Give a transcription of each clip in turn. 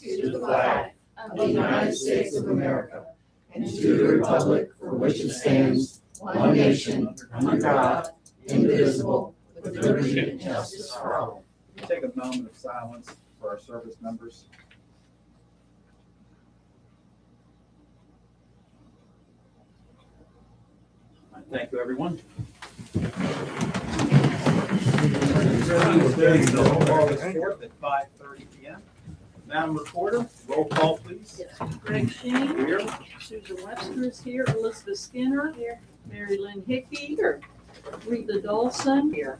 to the flag of the United States of America and to the republic for which it stands, one nation, under God, indivisible, with liberty and justice for all. Take a moment of silence for our service members. Thank you, everyone. August 4th at 5:30 p.m. Madam Recorder, roll call, please. Greg Sheen. Here. Susan Webster is here. Elizabeth Skinner. Here. Mary Lynn Hickey. Here. Rita Dawson. Here.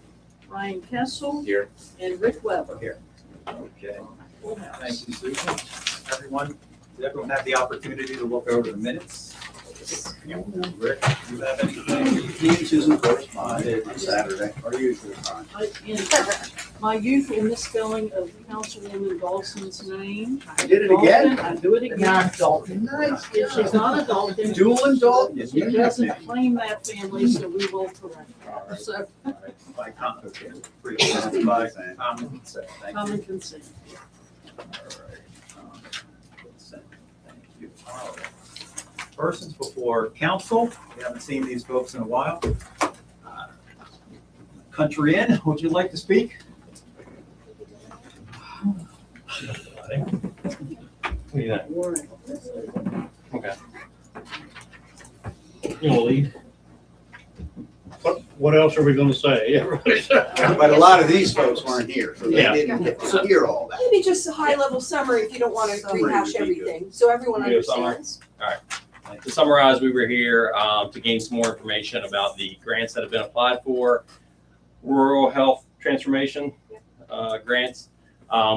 Ryan Kessel. Here. And Rick Weber. Here. Okay. Full house. Thank you, Susan. Did everyone have the opportunity to look over the minutes? Rick, do you have anything? Me and Susan corresponded on Saturday, our usual time. My usual misspelling of Councilwoman Dawson's name. I did it again? I do it again. Not Dalton. Nice. If she's not a Dalton, Dual and Dalton. she doesn't claim that family, so we will correct her. So, By common consent. Thank you. common consent. All right. Consent. Thank you. All right. Persons before council, we haven't seen these folks in a while. Country Inn, would you like to speak? Warren. Okay. You want to lead? What else are we gonna say? Everybody's. But a lot of these folks weren't here, so they Yeah. didn't get to hear all that. Maybe just a high-level summary if you don't want to Summary rehash would be good. everything, so everyone Yeah, summary. understands. To summarize, we were here to gain some more information about the grants that have been applied for, rural health transformation grants.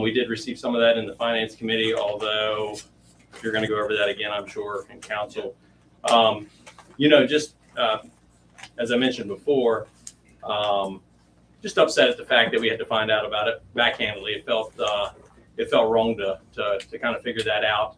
We did receive some of that in the finance committee, although you're going to go over that again, I'm sure, in council. As I mentioned before, just upset at the fact that we had to find out about it backhandedly. It felt wrong to kind of figure that out.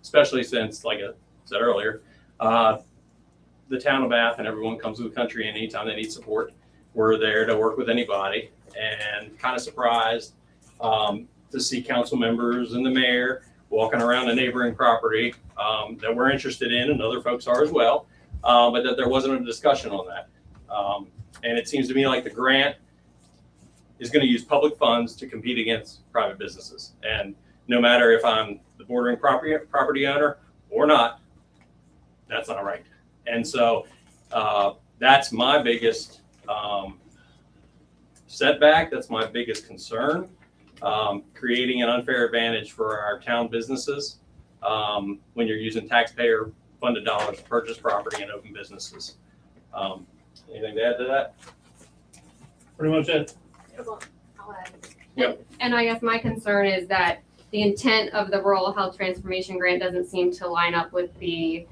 Especially since, like I said earlier, the town of Bath and everyone comes to the country, and anytime they need support, we're there to work with anybody. And kind of surprised to see council members and the mayor walking around a neighboring property that we're interested in, and other folks are as well, but that there wasn't a discussion on that. And it seems to me like the grant is going to use public funds to compete against private businesses. And no matter if I'm the bordering property owner or not, that's not right. And so that's my biggest setback. That's my biggest concern, creating an unfair advantage for our town businesses when you're using taxpayer funded dollars to purchase property and open businesses. Anything to add to that? Pretty much it. I'll add. Yep. And I guess my concern is that the intent of the rural health transformation grant doesn't seem to line up with the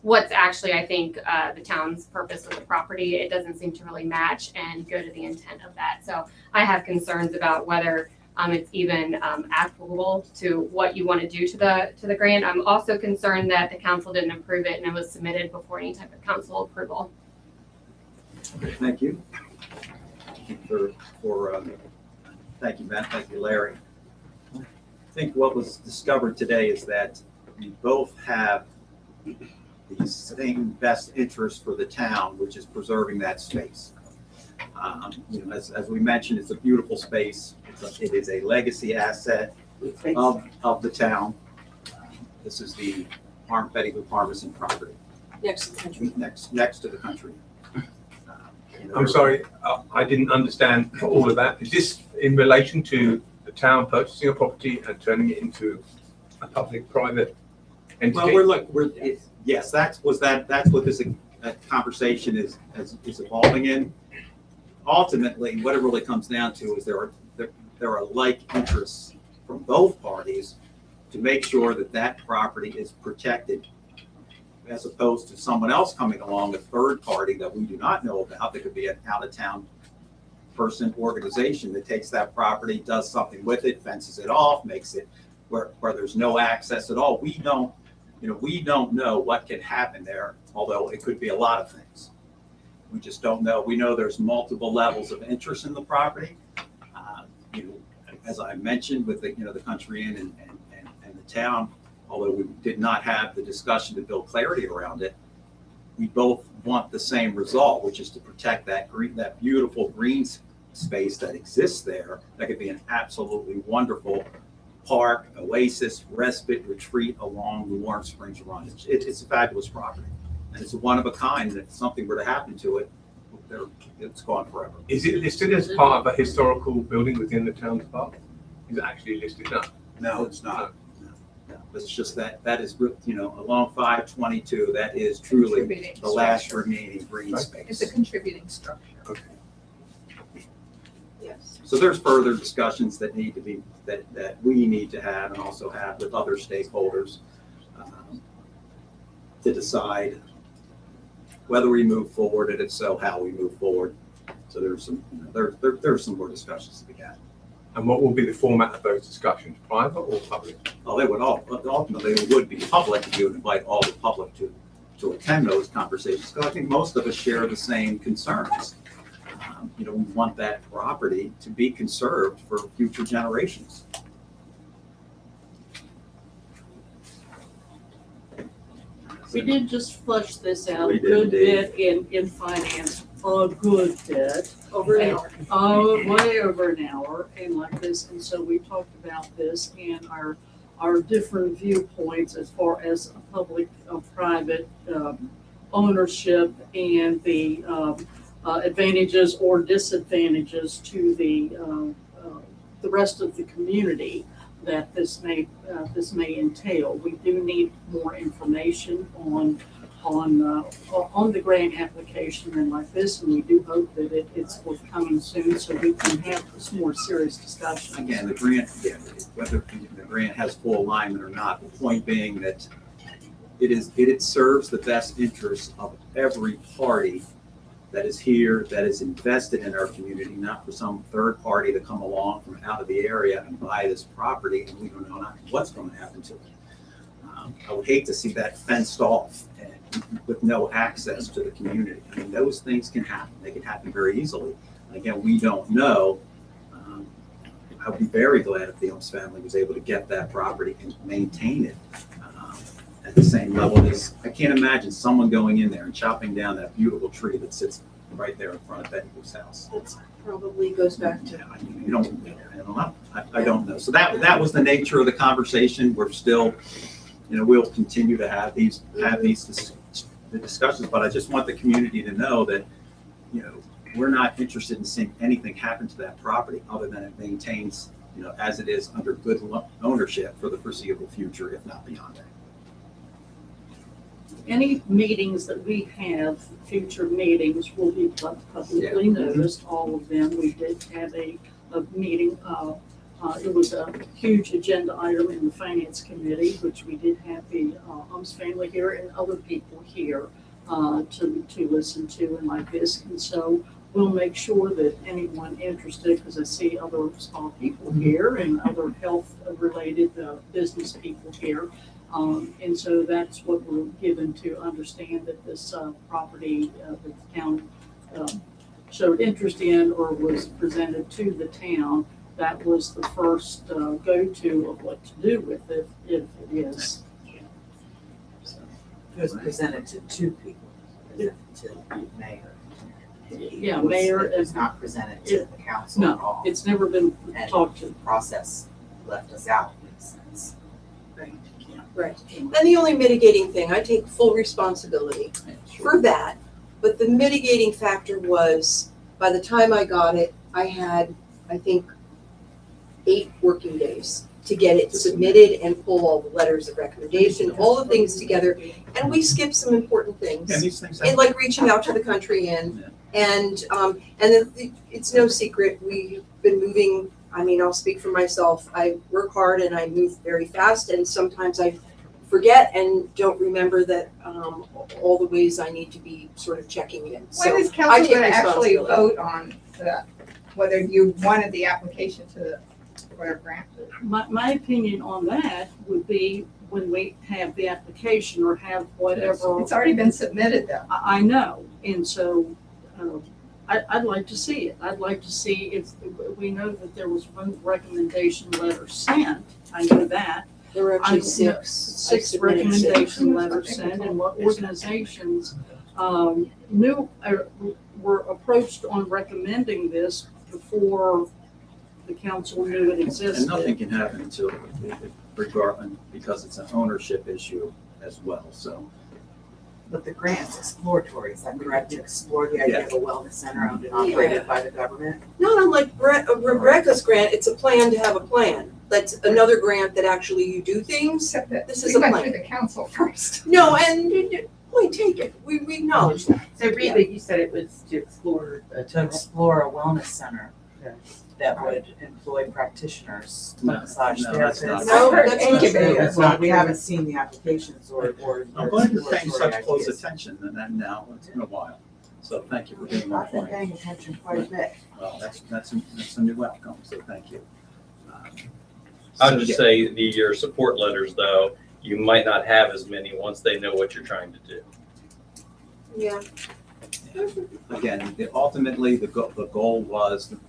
what's actually, I think, the town's purpose of the property. It doesn't seem to really match and go to the intent of that. So I have concerns about whether it's even applicable to what you want to do to the grant. I'm also concerned that the council didn't approve it and it was submitted before any type of council approval. Thank you. Thank you, Matt. Thank you, Larry. I think what was discovered today is that we both have the same best interest for the town, which is preserving that space. As we mentioned, it's a beautiful space. It is a legacy asset of the town. This is the Betty Lou Parmesan property, Next to the country. next to the country. I'm sorry, I didn't understand all of that. Is this in relation to the town purchasing a property and turning it into a public-private entity? Well, yes, that's what this conversation is evolving in. Ultimately, what it really comes down to is there are like interests from both parties to make sure that property is protected, as opposed to someone else coming along, a third party that we do not know about, that could be an out-of-town person, organization that takes that property, does something with it, fences it off, makes it where there's no access at all. We don't know what can happen there, although it could be a lot of things. We just don't know. We know there's multiple levels of interest in the property. as I mentioned with the, the Country Inn and the town, although we did not have the discussion to build clarity around it, we both want the same result, which is to protect that beautiful green space that exists there. That could be an absolutely wonderful park, oasis, respite, retreat along the Warm Springs Run. It's a fabulous property, and it's a one of a kind. And if something were to happen to it, it's gone forever. Is it listed as part of a historical building within the town's park? Is it actually listed? No. No, it's not. No, it's just that is, along 522, that is truly Contributing the last structure. remaining green It's space. a contributing structure. Okay. Yes. So there's further discussions that need to be, that we need to have and also have with other stakeholders to decide whether we move forward, and if so, how we move forward. So there's some, there's some more discussions to be had. And what will be the format of those discussions, private or public? Well, they would ultimately it would be public, and you would invite all the public to attend those conversations, because I think most of us share the same concerns. We want that property to be conserved for future generations. We did just flush this out We a did good indeed. bit in finance, a good bit. Over an hour. Oh, way over an hour and like this, and so we talked about this and our different viewpoints as far as public, private, ownership and the, advantages or disadvantages to the rest of the community that this may entail. We do need more information on the grant application and like this, and we do hope that it's forthcoming soon so we can have some more serious discussions. Again, the grant, whether the grant has full alignment or not, the point being that it serves the best interests of every party that is here, that is invested in our community, not for some third party to come along from out of the area and buy this property, and we don't know what's going to happen to it. I would hate to see that fenced off and with no access to the community. I mean, those things can happen. They can happen very easily. And again, we don't know. I would be very glad if the Elms family was able to get that property and maintain it at the same level as, I can't imagine someone going in there and chopping down that beautiful tree that sits right there in front of Betty Boop's house. That probably goes back to. I mean, I don't know. I don't know. So that was the nature of the conversation. We're still, we'll continue to have these the discussions, but I just want the community to know that, we're not interested in seeing anything happen to that property other than it maintains, as it is under good ownership for the foreseeable future, if not beyond that. Any meetings that we have, future meetings, will be publicly noticed, all of them. We did have a meeting, it was a huge agenda item in the finance committee, which we did have the Elms family here and other people here to listen to and like this. And so we'll make sure that anyone interested, because I see other small people here and other health related business people here. And so that's what we're given to understand, that this property that the town showed interest in or was presented to the town. That was the first go-to of what to do with it, if it is. It was presented to two people, presented to the mayor. Yeah, mayor It was and- not presented to the council No. at all. It's never been And talked the to. process left us out in a sense. Right. And the only mitigating thing, I take full responsibility for that, but the mitigating factor was, by the time I got it, I had, I think, 8 working days to get it submitted and pull all the letters of recommendation, all the things together. And we skipped some important things. Yeah, these things And happen. like reaching out to the Country Inn, and it's no secret, we've been moving. I mean, I'll speak for myself. I work hard and I move very fast, and sometimes I forget and don't remember that all the ways I need to be sort of checking in. When So is I council take gonna actually responsibility. vote on whether you wanted the application for a grant? My opinion on that would be when we have the application or have whatever. It's already been submitted though. I know, and so I'd like to see it. I'd like to see if, we know that there was one recommendation letter sent. I know that. There were actually I- six. I Six submitted six. recommendation letters sent, and what organizations knew, were approached on recommending this before the council knew it existed. And nothing can happen until, regardless, because it's an ownership issue as well, so. But the grant's exploratory, is that correct? To explore the idea of a wellness center owned and operated by the government? Not unlike Rebecca's grant, it's a plan to have a plan. That's another grant that actually you do things. Except that This we is a went plan. through the council first. No, and, point taken, we acknowledge that. So Reba, you said it was to explore a wellness center that would employ practitioners, No, massage no, that's not- therapists. No, that's not true. That's not, we haven't seen the applications or. I'm glad you're paying exploratory such close ideas. attention than that now, it's been a while. So thank you for being on I've been point. paying attention quite a bit. Well, that's a new outcome, so thank you. I'll So, just yeah. say your support letters, though, you might not have as many once they know what you're trying to do. Yeah. Again, ultimately, the goal was to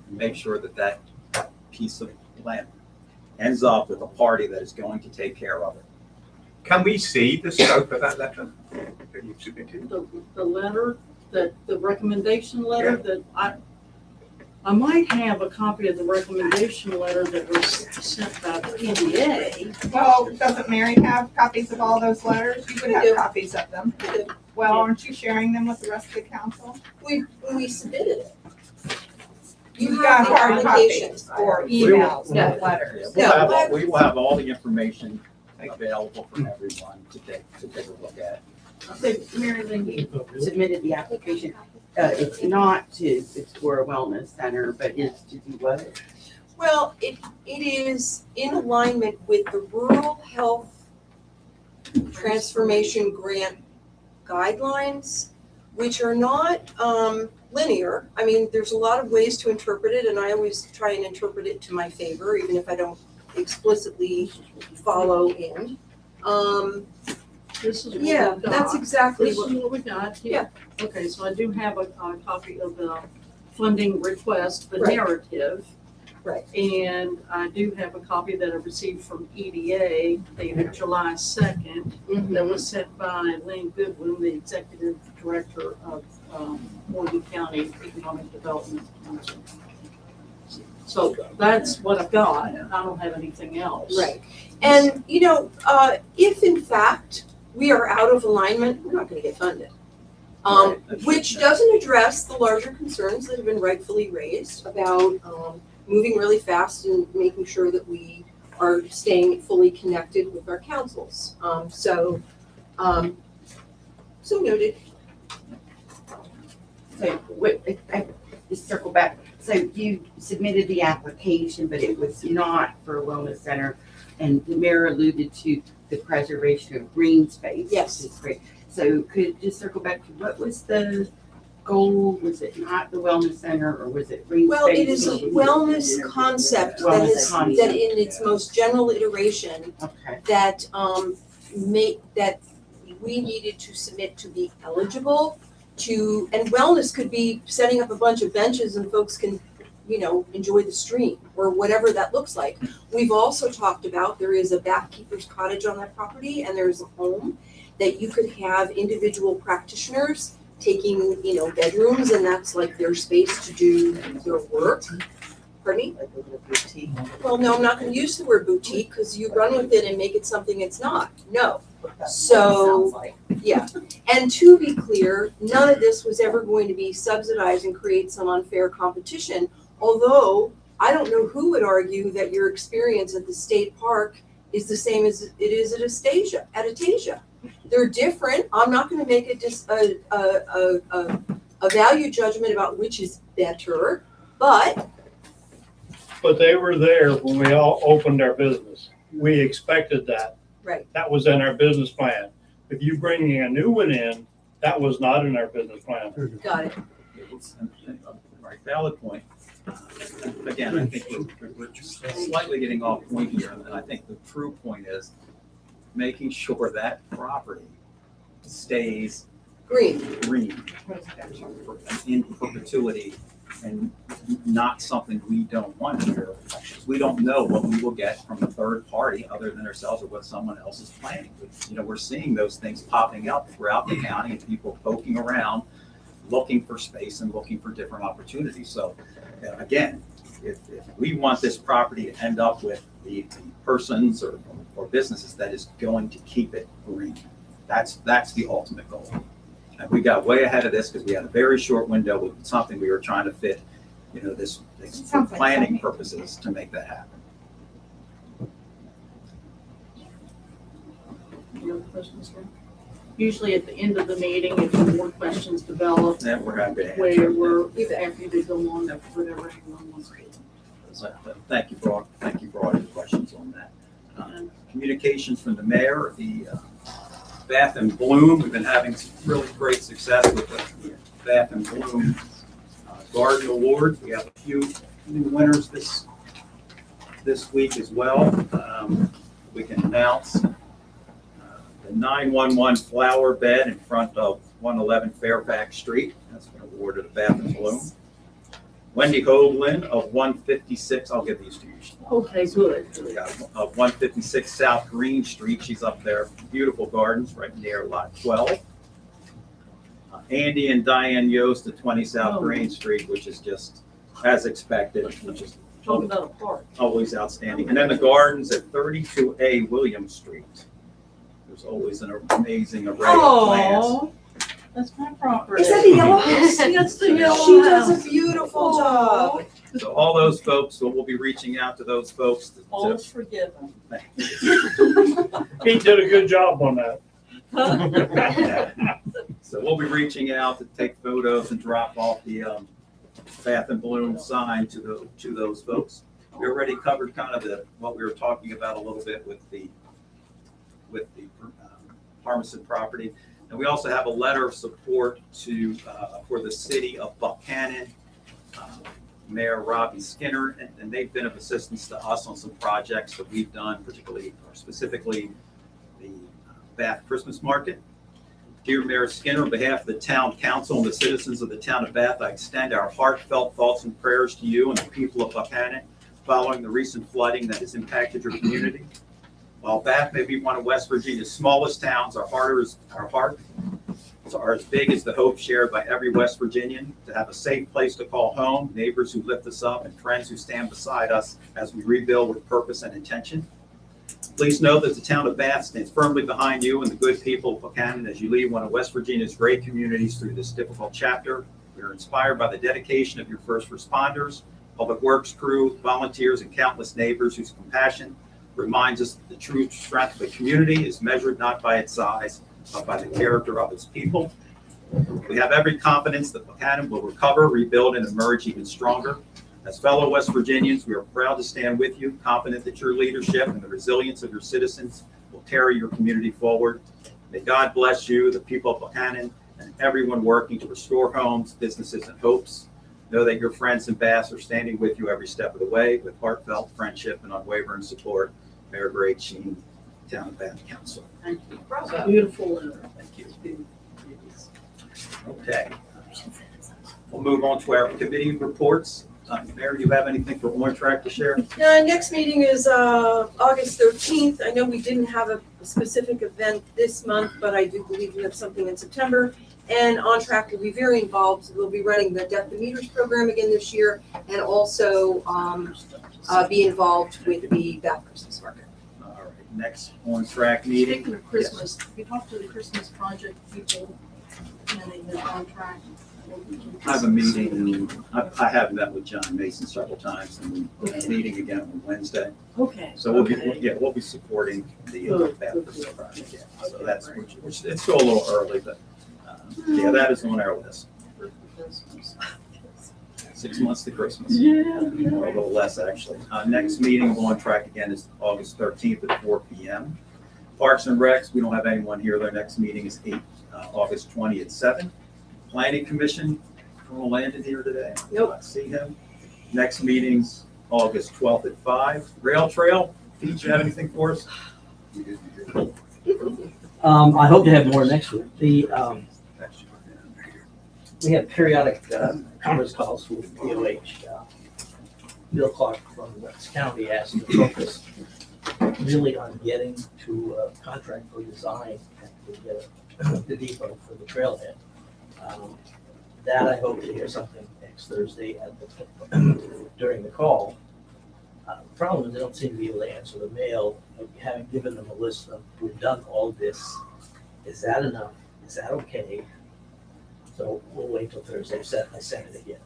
make sure that that piece of land ends up with a party that is going to take care of it. Can we see the scope of that letter that you've submitted? The letter, the recommendation letter that I might have a copy of the recommendation letter that was sent by the PDA. Well, doesn't Mary have copies of all those letters? You would I do. have copies of them. I do. Well, aren't you sharing them with the rest of the council? We submitted it. You You've have got the hard application. copies or We will- emails, Yeah. not letters. Yeah. We will have all the information available for everyone to take a look at. Mary Lynn, you submitted the application. It's not to explore a wellness center, but it's to do what? Well, it is in alignment with the Rural Health Transformation Grant guidelines, which are not linear. I mean, there's a lot of ways to interpret it, and I always try and interpret it to my favor, even if I don't explicitly follow in. This is what Yeah, we've got. that's exactly This is what, what we got here. Okay, so I do have a copy of the funding request, the Right. narrative. Right. And I do have a copy that I received from EDA dated July 2nd, that was sent by Lynn Goodwin, the Executive Director of Morgan County Economic Development Council. So that's what I've got. I don't have anything else. right. And, if in fact we are out of alignment, we're not gonna get funded. Which doesn't address the larger concerns that have been rightfully raised about moving really fast and making sure that we are staying fully connected with our councils. So noted. So, just circle back. So you submitted the application, but it was not for a wellness center. And the mayor alluded to the preservation of green space. Yes. Which is great. So could you just circle back to what was the goal? Was it not the wellness center or was it green space? Well, it is a or was wellness concept that Wellness is, concept. that in its most general iteration, Okay, that that we needed to submit to be eligible to, and wellness could be setting up a bunch of benches and folks can, enjoy the stream or whatever that looks like. We've also talked about, there is a bathkeeper's cottage on that property and there's a home that you could have individual practitioners taking, bedrooms, and that's like their space to do their work. Pardon me? like a little boutique. Well, no, I'm not gonna use the word boutique, because you run with it and make it something it's not. No. So, yeah. And to be clear, none of this was ever going to be subsidized and create some unfair competition. Although, I don't know who would argue that your experience at the state park is the same as it is at Atasia. They're different. I'm not gonna make a value judgment about which is better, but But they were there when we all opened our business. We expected that. Right. That was in our business plan. If you bringing a new one in, that was not in our business plan. got it. It's a right, valid point. Again, I think we're slightly getting off point here, and I think the true point is making sure that property stays Green. green in perpetuity and not something we don't want here. We don't know what we will get from a third party other than ourselves or what someone else is planning. You know, we're seeing those things popping up throughout the county and people poking around, looking for space and looking for different opportunities. So again, if we want this property to end up with the persons or businesses that is going to keep it green, that's the ultimate goal. And we got way ahead of this because we had a very short window with something we were trying to fit, you know, this for Sounds like planning something. purposes to make that happen. Any other questions, Ken? Usually at the end of the meeting, if more questions develop, And we're happy to answer. where we're happy to go on to whatever everyone wants to. So, thank you for all your questions on that. Communications from the mayor, the Bath and Bloom, we've been having some really great success with the Bath and Bloom Garden Award. We have a few new winners this week as well. We can announce the 911 flower bed in front of 111 Fairfax Street. That's been awarded to Bath and Bloom. Wendy Hoagland of 156, I'll give these to you. Okay, good. We got of 156 South Green Street. She's up there. Beautiful gardens right near lot 12. Andy and Diane Yost at 20 South Green Street, which is just as expected, which is Talking about a park. always outstanding. And then the gardens at 32A William Street. There's always an amazing array of plants. Oh, that's my property. Is that the yellow house? That's the yellow She does house. a beautiful job. So all those folks, so we'll be reaching out to those folks. All is forgiven. He did a good job on that. So we'll be reaching out to take photos and drop off the Bath and Bloom sign to those folks. We already covered kind of what we were talking about a little bit with the Harmison property. And we also have a letter of support for the city of Buchanan, Mayor Robbie Skinner, and they've been of assistance to us on some projects that we've done, particularly or specifically the Bath Christmas Market. Dear Mayor Skinner, on behalf of the town council and the citizens of the town of Bath, I extend our heartfelt thoughts and prayers to you and the people of Buchanan following the recent flooding that has impacted your community. While Bath may be one of West Virginia's smallest towns, our hearts are as big as the hope shared by every West Virginian to have a safe place to call home, neighbors who lift us up, and friends who stand beside us as we rebuild with purpose and intention. Please know that the town of Bath stands firmly behind you and the good people of Buchanan as you lead one of West Virginia's great communities through this difficult chapter. We are inspired by the dedication of your first responders, public works crew, volunteers, and countless neighbors whose compassion reminds us that the true strength of a community is measured not by its size, but by the character of its people. We have every confidence that Buchanan will recover, rebuild, and emerge even stronger. As fellow West Virginians, we are proud to stand with you, confident that your leadership and the resilience of your citizens will carry your community forward. May God bless you, the people of Buchanan, and everyone working to restore homes, businesses, and hopes. Know that your friends in Bath are standing with you every step of the way with heartfelt friendship and unwavering support. Mayor Greg Sheen, Town of Bath Council. Thank you. Beautiful letter. Thank you. Okay. We'll move on to our committee reports. Mayor, do you have anything for On Track to share? Next meeting is August 13th. I know we didn't have a specific event this month, but I do believe we have something in September. And On Track will be very involved. We'll be running the Death to Meters program again this year, and also be involved with the Bath Christmas Market. All right, next On Track meeting. Speaking of Christmas, we talked to the Christmas project people, and they did On Track. I have a meeting, I have met with John Mason several times, and we're meeting again on Wednesday. Okay. So we'll be, Okay. we'll be supporting the Good, Bath good, Christmas good. project. Yeah. So Okay, that's, great. it's still a little early, but yeah, that is on our list. 6 months to Christmas. Yeah. Or a little less, actually. Next meeting of On Track again is August 13th at 4 p.m. Parks and Recs, we don't have anyone here. Their next meeting is August 20th at 7. Planning Commission, Colonel Landon here today. Nope. I see him. Next meeting's August 12th at 5. Rail Trail, Pete, you have anything for us? I hope to have more next week. we have periodic conference calls with DOH. Bill Clark from West County asked to focus really on getting to a contract for design at the depot for the trailhead. That I hope to hear something next Thursday at during the call. The problem is they don't seem to be able to answer the mail. Having given them a list of, we've done all this. Is that enough? Is that okay? So we'll wait till Thursday. I sent it again.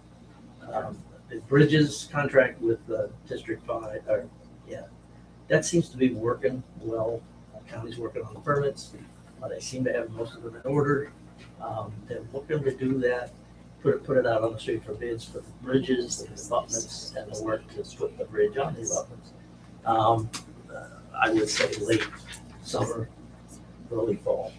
The bridges contract with District 5, that seems to be working well. County's working on the permits. They seem to have most of them in order. They're looking to do that, put it out on the street for bids for the bridges, the abutments, and the work to put the bridge on the abutments. I would say late summer, early fall.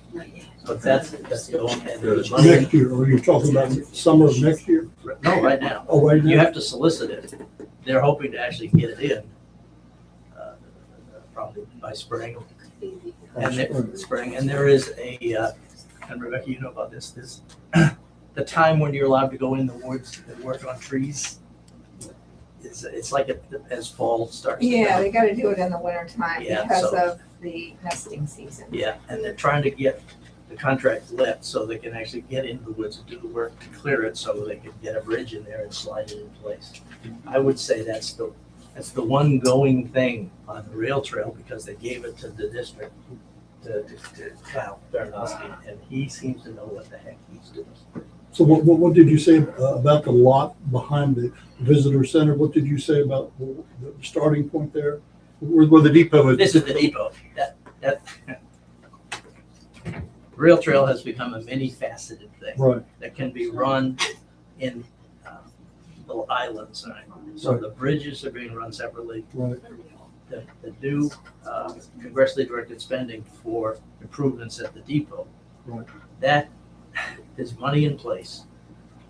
But that's going ahead. Next year, or you're talking about summer of next year? No, right now. Oh, right now? You have to solicit it. They're hoping to actually get it in, probably by spring. And there is and Rebecca, you know about this, the time when you're allowed to go in the woods and work on trees. It's like as fall starts. to Yeah, come. they gotta do it in the winter time Yeah, because so- of the nesting season. Yeah, and they're trying to get the contract let so they can actually get into the woods and do the work to clear it so they can get a bridge in there and slide it in place. I would say that's the one going thing on the rail trail because they gave it to the district to Kyle Baranowski, and he seems to know what the heck he's doing. So what did you say about the lot behind the visitor center? What did you say about the starting point there? Where the depot is? This is the depot. That rail trail has become a many-faceted thing Right, that can be run in little islands. So the bridges are being run separately. right. The new congressionally directed spending for improvements at the depot. Right. That is money in place.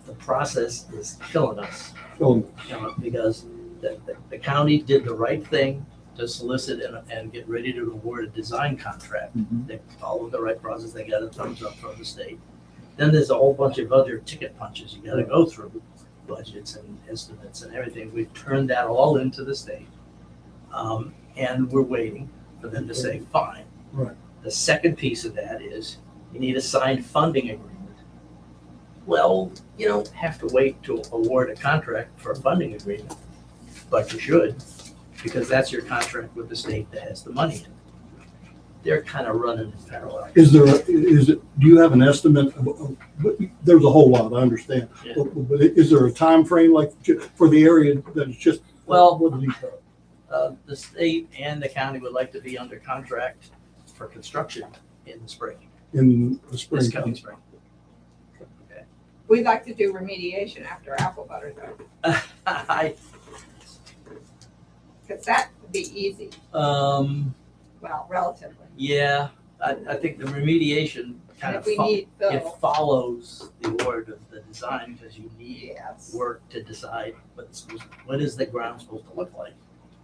The process is killing us, So, because the county did the right thing to solicit and get ready to award a design contract. They followed the right process. They got a thumbs up from the state. Then there's a whole bunch of other ticket punches you gotta go through, budgets and estimates and everything. We've turned that all into the state. And we're waiting for them to say, fine. Right. The second piece of that is you need a signed funding agreement. Well, you don't have to wait to award a contract for a funding agreement, but you should, because that's your contract with the state that has the money in it. They're kind of running in parallel. do you have an estimate? There's a whole lot, I understand. Yeah. But is there a time frame like for the area that it's just? Well, What the depot? The state and the county would like to be under contract for construction in the spring, In the spring? this coming spring. We'd like to do remediation after apple butter though, because that would be easy, well, relatively. Yeah, I think the remediation kind And of, if we need it Phil, follows the order of the design, because you need yes. work to decide what is the ground supposed to look like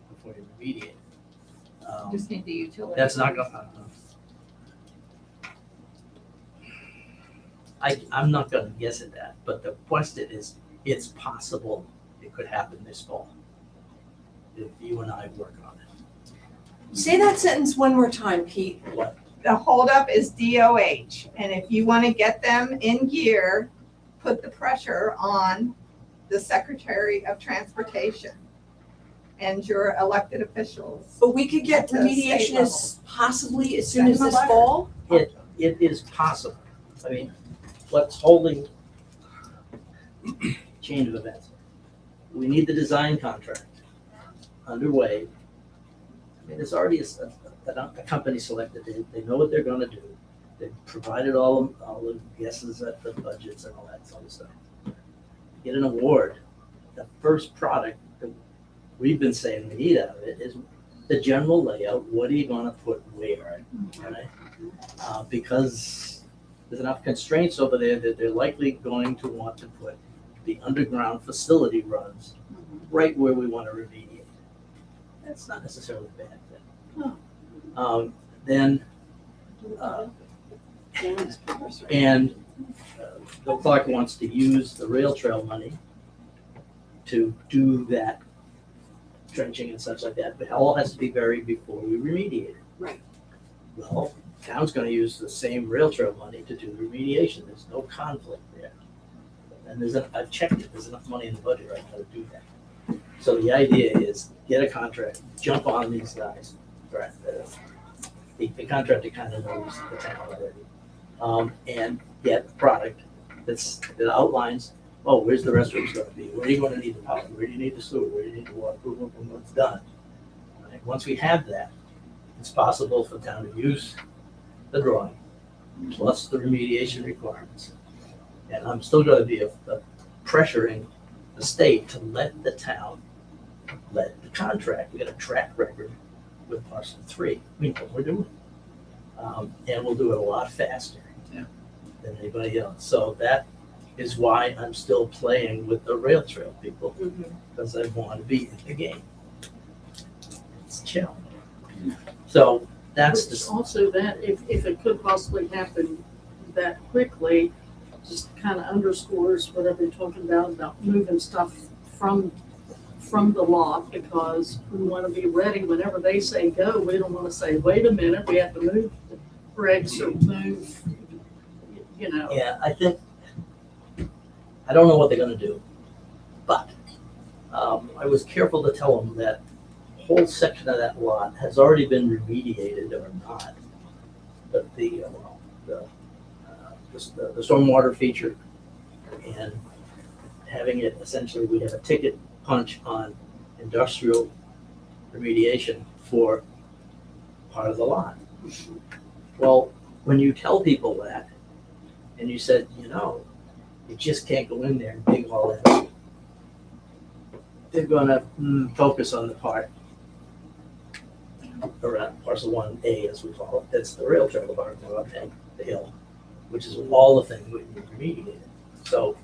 before you remediate. Just need the utility. That's not gonna. I'm not gonna guess at that, but the question is, it's possible it could happen this fall if you and I work on it. Say that sentence one more time, Pete. The holdup is DOH, and if you want to get them in gear, put the pressure on the Secretary of Transportation and your elected officials. But we could get At the state remediation as possibly as soon Send as them a this letter. fall? It is possible. I mean, what's holding chain of events? We need the design contract underway. I mean, there's already a company selected. They know what they're gonna do. They've provided all the guesses at the budgets and all that sort of stuff. Get an award. The first product that we've been saying we need out of it is the general layout. What are you gonna put where? Right? Because there's enough constraints over there that they're likely going to want to put the underground facility runs right where we want to remediate. That's not necessarily a bad thing. Then, and Bill Clark wants to use the rail trail money to do that trenching and such like that, but it all has to be buried before we remediate it. Right. Well, town's gonna use the same rail trail money to do the remediation, there's no conflict there. And I've checked it, there's enough money in the budget right now to do that. So the idea is get a contract, jump on these guys, right? The contractor kind of knows the town already. And get a product that outlines, oh, where's the restrooms gonna be? Where are you gonna need the power? Where do you need the sewer? Where do you need the water? Boom, boom, boom, boom, it's done. Right? Once we have that, it's possible for the town to use the drawing plus the remediation requirements. And I'm still gonna be pressuring the state to let the town, let the contract, we got a track record with parcel 3. We know what we're doing. And we'll do it a lot faster than anybody else. So that is why I'm still playing with the rail trail people, because I want to be in the game. It's chill. So that's Which the, also that, if it could possibly happen that quickly, just kind of underscores whatever you're talking about moving stuff from the lot, because we want to be ready whenever they say go. We don't want to say, wait a minute, we have to move the bricks or move, you know. yeah, I think, I don't know what they're gonna do, but I was careful to tell them that whole section of that lot has already been remediated or not. But the stormwater feature and having it essentially, we have a ticket punch on industrial remediation for part of the lot. Well, when you tell people that, and you said, you just can't go in there and dig all that up, they're gonna focus on the part around parcel 1A, as we call it, that's the rail trail part, and the hill, which is all the things we need remediated. So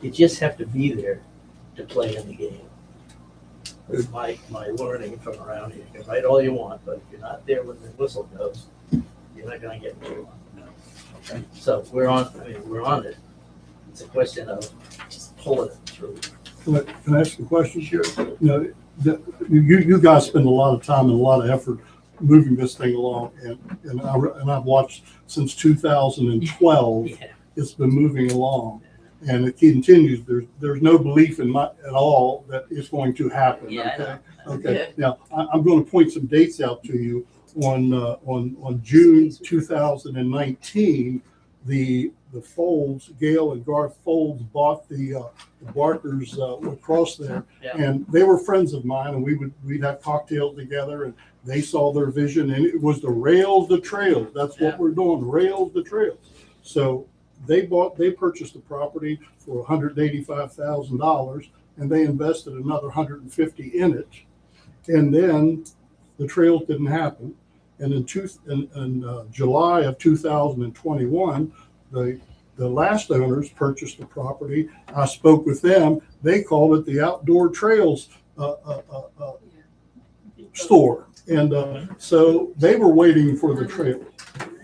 you just have to be there to play in the game. It's my learning from around here. You can write all you want, but if you're not there when the whistle goes, you're not gonna get what you want. Okay? So we're on it. It's a question of just pulling it through. Can I ask a question? Sure. You guys spend a lot of time and a lot of effort moving this thing along, and I've watched since 2012. Yeah. It's been moving along, and it continues. There's no belief in at all that it's going to happen. Yeah, Okay. Now I'm going to point some dates out to you. On June 2019, the Folds, Gail and Garth Folds, bought the Barkers across there, and they were friends of mine, and we'd have cocktails together, and they saw their vision, and it was the rails, the trails. That's what we're doing, rails, the trails. So they purchased the property for $185,000, and they invested another $150,000 in it, and then the trails didn't happen. And in July of 2021, the last owners purchased the property. I spoke with them. They called it the Outdoor Trails store. And so they were waiting for the trail.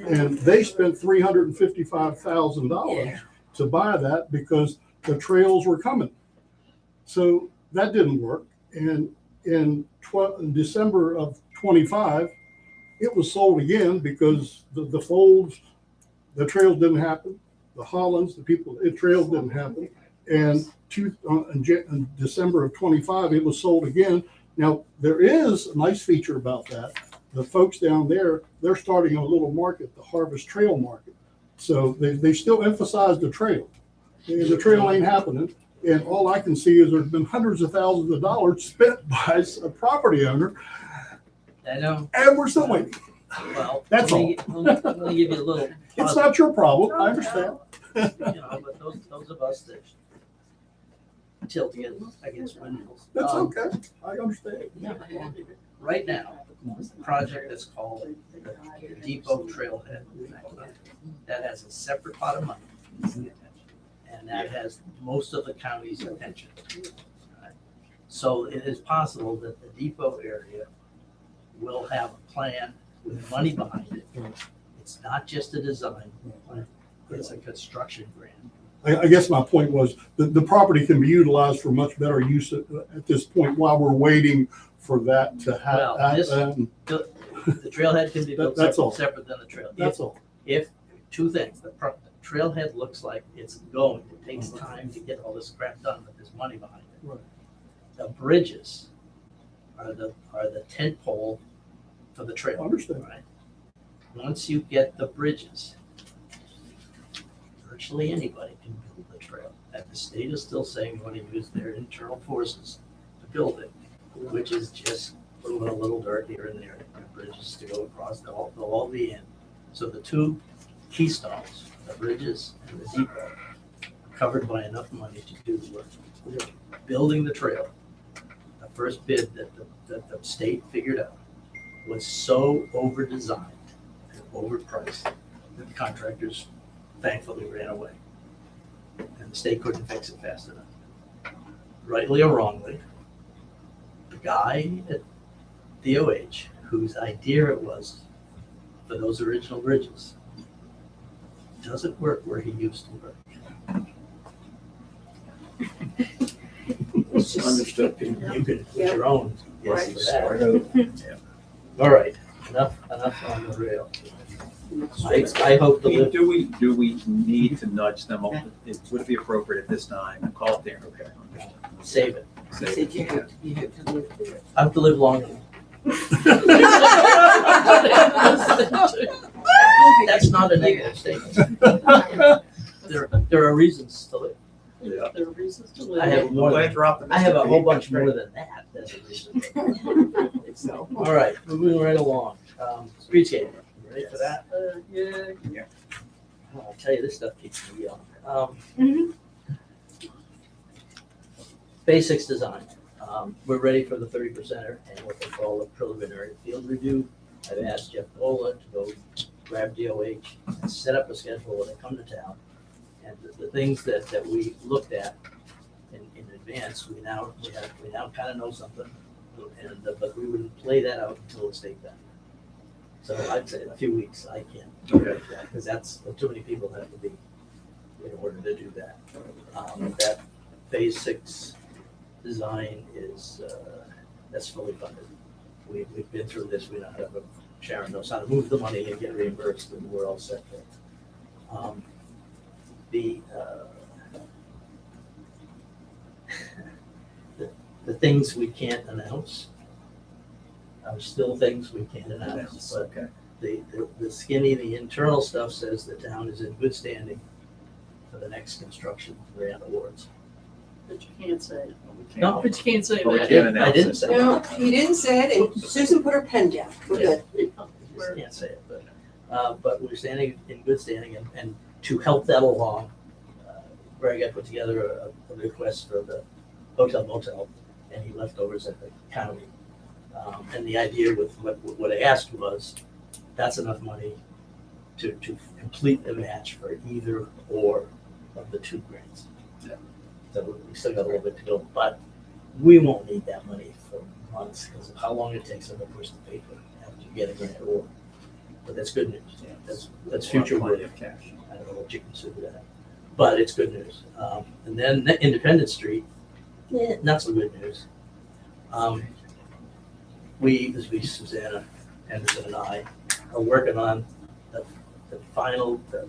And they spent $355,000 to buy that because the trails were coming. So that didn't work. And in December of 25, it was sold again because the Folds, the trails didn't happen. The Hollands, the trails didn't happen. And in December of 25, it was sold again. Now, there is a nice feature about that. The folks down there, they're starting a little market, the Harvest Trail Market. So they still emphasize the trail. The trail ain't happening. And all I can see is there's been hundreds of thousands of dollars spent by a property owner. I know. And we're still waiting. Well, That's let me give you a little. It's not your problem. I understand. But those of us that tilt against windmills. That's okay. I understand. Right now, the project that's called the Depot Trailhead, that has a separate pot of money. And that has most of the county's attention. Right? So it is possible that the depot area will have a plan with money behind it. It's not just a design, it's a construction grant. I guess my point was, the property can be utilized for much better use at this point while we're waiting for that to Well, this- happen. The trailhead can be built That's all. separate than the trail. That's all. If, two things, the trailhead looks like it's going, it takes time to get all this crap done, but there's money behind it. Right. The bridges are the tent pole for the trail. I understand. Right? Once you get the bridges, virtually anybody can build the trail. And the state is still saying we want to use their internal forces to build it, which is just moving a little dirt here and there, and bridges to go across, they'll all be in. So the two keystones, the bridges and the depot, are covered by enough money to do the work. We're building the trail. The first bid that the state figured out was so over-designed and overpriced that the contractors thankfully ran away. And the state couldn't fix it fast enough. Rightly or wrongly, the guy at DOH, whose idea it was for those original bridges, doesn't work where he used to work. Understood. You can put Yeah. your own yes Right. to that. All right, enough on the rail. I hope to live. Do we need to nudge them? Would it be appropriate at this time to call it there? Okay. Save it. Say it. You have to live through it. I have to live long. That's not a negative statement. There are reasons to live. Yeah. There are reasons to live. I have more Glad than, you're optimistic. I have a whole bunch more than that. That's a reason. So, All right, moving right along. Streetscape, you ready for that? Yeah. I'll tell you, this stuff keeps me young. Basics design. We're ready for the 30%er and what they call a preliminary field review. I've asked Jeff Bola to go grab DOH and set up a schedule when they come to town. And the things that we looked at in advance, we now kind of know something. And, but we wouldn't play that out until the state got here. So I'd say in a few weeks, I can't do that, because that's, too many people have to be in order to do that. That phase 6 design is, that's fully funded. We've been through this, we know how to, Sharon knows how to move the money and get reimbursed, and we're all set there. The things we can't announce are still things we can't announce, but Okay. the skinny, the internal stuff says the town is in good standing for the next construction grant awards. But you can't say it. No. But you can't say But we that. can't announce I didn't it. say no, that. he didn't say it, and Susan put her pen down. We're good. Just can't say it, but we're standing in good standing, and to help that along, Greg had put together a request for the hotel motel, any leftovers at the county. And the idea with what I asked was, that's enough money to complete the match for either or of the 2 grants. So we still got a little bit to go, but we won't need that money for months because of how long it takes them to push the paper after you get a grant award. But that's good news. That's future work. Plenty of cash. I don't know what you consider that, but it's good news. And then Independence Street, not so good news. We, Susanna Henderson and I, are working on the final, the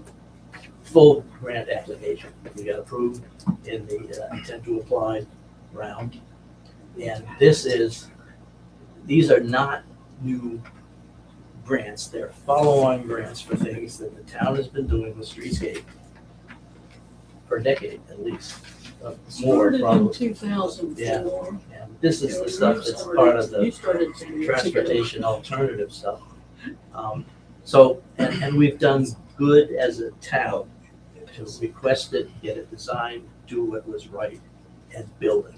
full grant application. We got approved in the intent to apply round. And these are not new grants, they're follow-on grants for things that the town has been doing with streetscape for a decade at least. More Started in probably. 2004. And this is the stuff that's part of You the started 10 years ago. transportation alternative stuff. So, and we've done good as a town to request it, get it designed, do what was right, and build it.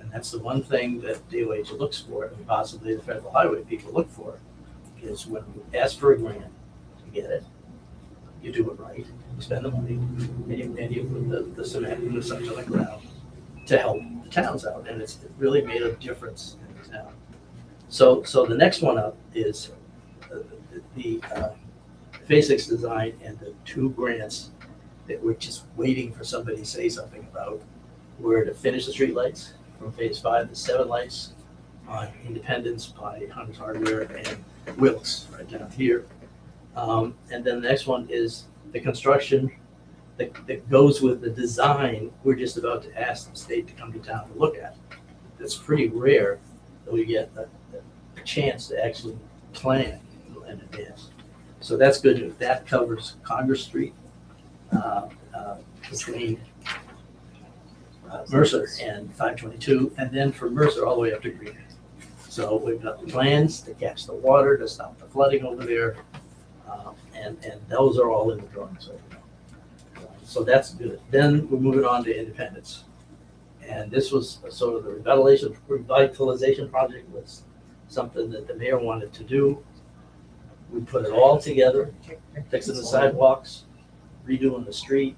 And that's the one thing that DOH looks for, and possibly the federal highway people look for, is when you ask for a grant to get it, you do it right, you spend the money, and you put the cement and the stuff on the ground to help the towns out, and it's really made a difference in the town. So the next one up is Phase 6 design and the 2 grants that we're just waiting for somebody to say something about were to finish the streetlights from Phase 5, the 7 lights on Independence by Hunter's Hardware and Wilkes right down here. And then the next one is the construction that goes with the design. We're just about to ask the state to come to town to look at. It's pretty rare that we get a chance to actually plan in advance. So that's good news. That covers Congress Street between Mercer and 522, and then from Mercer all the way up to Green. So we've got plans to catch the water, to stop the flooding over there, and those are all in the drawings right now. So that's good. Then we're moving on to Independence. And this was sort of the revitalization project was something that the mayor wanted to do. We put it all together, fixing the sidewalks, redoing the street,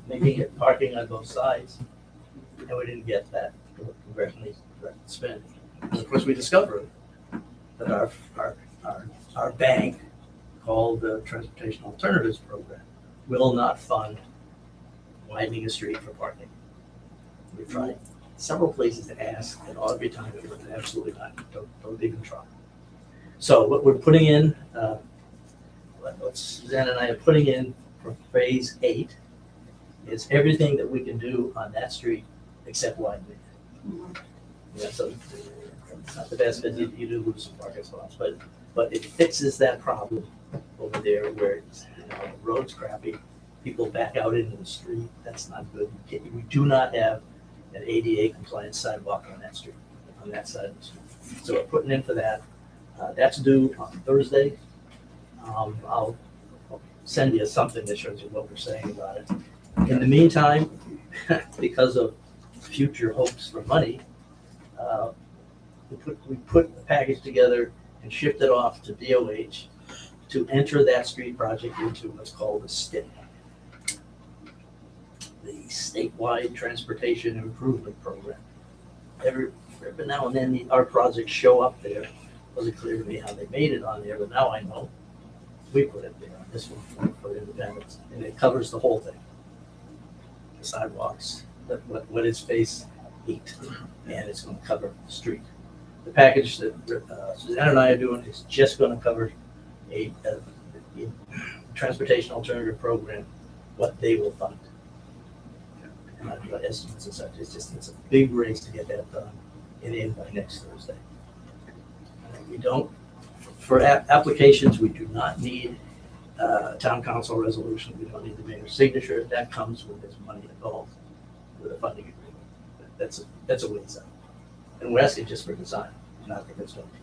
making it parking on both sides, and we didn't get that congressionally spending. And of course, we discovered that our bank, called the Transportation Alternatives Program, will not fund widening a street for parking. We tried several places to ask, and every time it was absolutely not. Don't even try. So what we're putting in, what Suzanne and I are putting in for Phase 8 is everything that we can do on that street except widening it. Yeah, so it's not the best, because you do lose some parking spots, but it fixes that problem over there where it's, the road's crappy, people back out into the street. That's not good. We do not have an ADA compliant sidewalk on that street, on that side of the street. So we're putting in for that. That's due on Thursday. I'll send you something that shows you what we're saying about it. In the meantime, because of future hopes for money, we put the package together and shipped it off to DOH to enter that street project into what's called the STIP, the Statewide Transportation Improvement Program. Every now and then our projects show up there. It wasn't clear to me how they made it on there, but now I know. We put it there on this one for Independence, and it covers the whole thing. The sidewalks, what is Phase 8, and it's going to cover the street. The package that Suzanne and I are doing is just going to cover a transportation alternative program, what they will fund. And I've got estimates and such. It's a big race to get that done and in by next Thursday. We don't, for applications, we do not need a town council resolution. We don't need the mayor's signature. That comes with this money involved with a funding agreement. That's a ways out. And we're asking just for design, not for construction.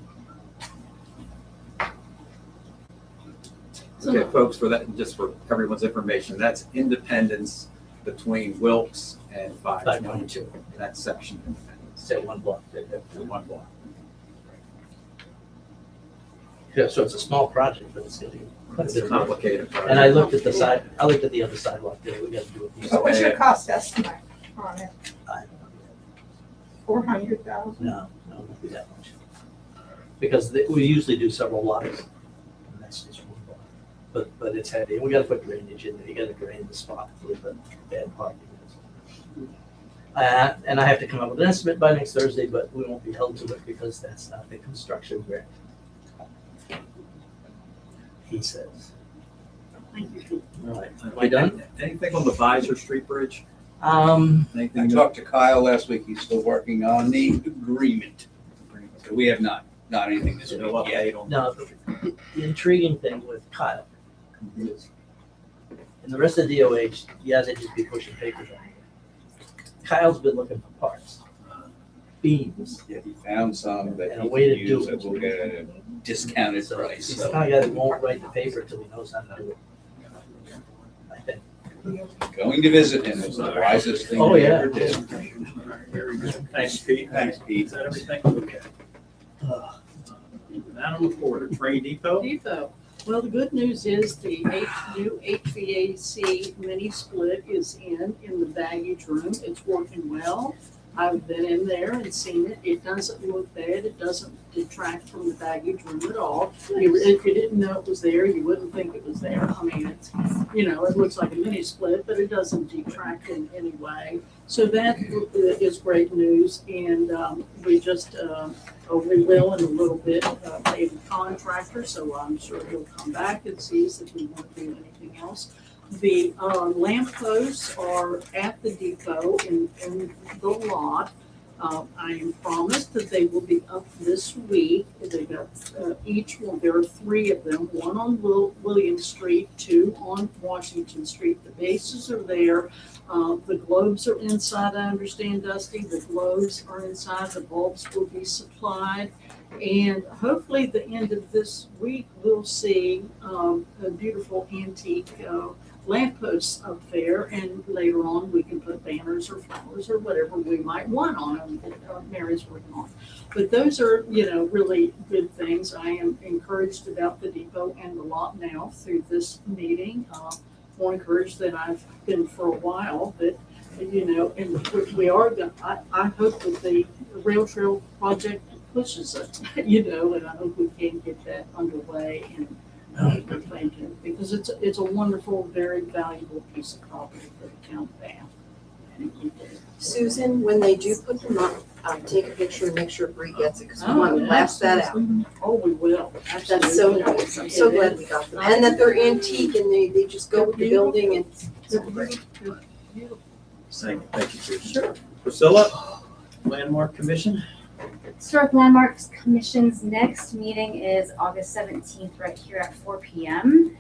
Okay, folks, for that, just for everyone's information, that's Independence between Wilkes and 522. That section of Independence. Say one block. One block. Yeah, so it's a small project, but it's getting quite a It's bit a of work. complicated project. And I looked at the other sidewalk there. We got to do a piece. What was your cost estimate on it? I- 400,000? No, not be that much. Because we usually do several lots, and that's just one block. But it's heavy, and we gotta put drainage in there, you gotta drain the spot where the bad parking is. And I have to come up with an estimate by next Thursday, but we won't be held to it because that's not the construction grant. He says. Thank you. All right, am I done? Anything on the Visor Street Bridge? I Anything? talked to Kyle last week, he's still working on the agreement. So we have not got anything this week No yet. update on Now, the intriguing thing with Kyle is, and the rest of DOH, yeah, they just be pushing papers on it. Kyle's been looking for parts, beams. Yeah, he found some that And a he way can to do use it. that will get a discounted So price. he's the So kind of guy that won't write the paper until he knows how to do it. I think. going to visit him is the wisest thing Oh, we yeah. ever did. Very good. Thanks, Pete. Thanks, Pete. Is that everything? Okay. Madam Reporter, Train Depot? Depot. Well, the good news is the new HVAC mini split is in the baggage room. It's working well. I've been in there and seen it. It doesn't look bad. It doesn't detract from the baggage room at all. If you didn't know it was there, you wouldn't think it was there. I mean, it's, it looks like a mini split, but it doesn't detract in any way. So that is great news. And we will in a little bit pay the contractor, so I'm sure he'll come back and see if we want to do anything else. The lamp posts are at the depot in the lot. I am promised that they will be up this week. They got each one. There are 3 of them. One on William Street, 2 on Washington Street. The bases are there. The globes are inside. I understand, Dusty. The globes are inside. The bulbs will be supplied. And hopefully the end of this week, we'll see a beautiful antique lampposts up there, and later on we can put banners or flowers or whatever we might want on them that Mary's working on. But those are, really good things. I am encouraged about the depot and the lot now through this meeting. More encouraged than I've been for a while, but and we are going. I hope that the rail trail project pushes it, and I hope we can get that underway and thank you, because it's a wonderful, very valuable piece of property for the town of Bath. Susan, when they do put them up, take a picture and make sure Bree gets it, because we want to blast that out. Oh, we will. That's so Absolutely. nice. I'm so glad we got them. And that they're antique and they just go with the building and it's great. Thank you, Susan. Sure. Priscilla, Landmark Commission? Historic Landmarks Commission's next meeting is August 17th, right here at 4 p.m.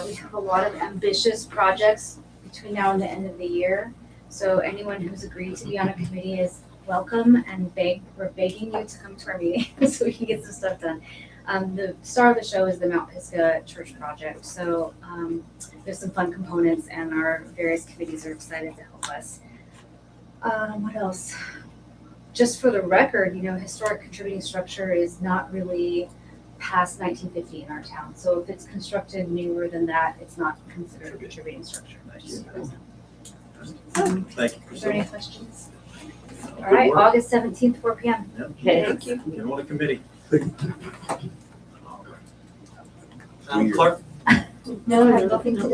We have a lot of ambitious projects between now and the end of the year. So anyone who's agreed to be on a committee is welcome, and we're begging you to come to our meeting so we can get some stuff done. The star of the show is the Mount Pisgah Church project. So there's some fun components, and our various committees are excited to help us. What else? Just for the record, historic contributing structure is not really past 1950 in our town. So if it's constructed newer than that, it's not considered a contributing structure. Just so you guys know. Thank you, Is there any Priscilla. questions? Good All right, work. August 17th, 4 p.m. Yep. Thank you. Get on the committee. Weird. Clark? No, I have nothing to I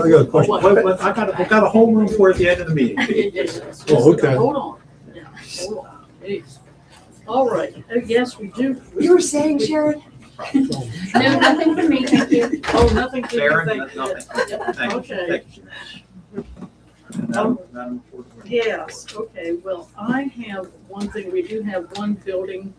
got a question. Wait, I got a whole room for you at the end of the meeting. Oh, okay. Hold on. Yeah, hold on. Jeez. All right. Yes, we do. You were saying, Sharon? No, nothing for me, thank you. Oh, nothing. to you, Sharon, thank you. nothing. Thank you. Okay. Thank you. Madam Reporter. Yes, okay, well, I have one thing, we do have one building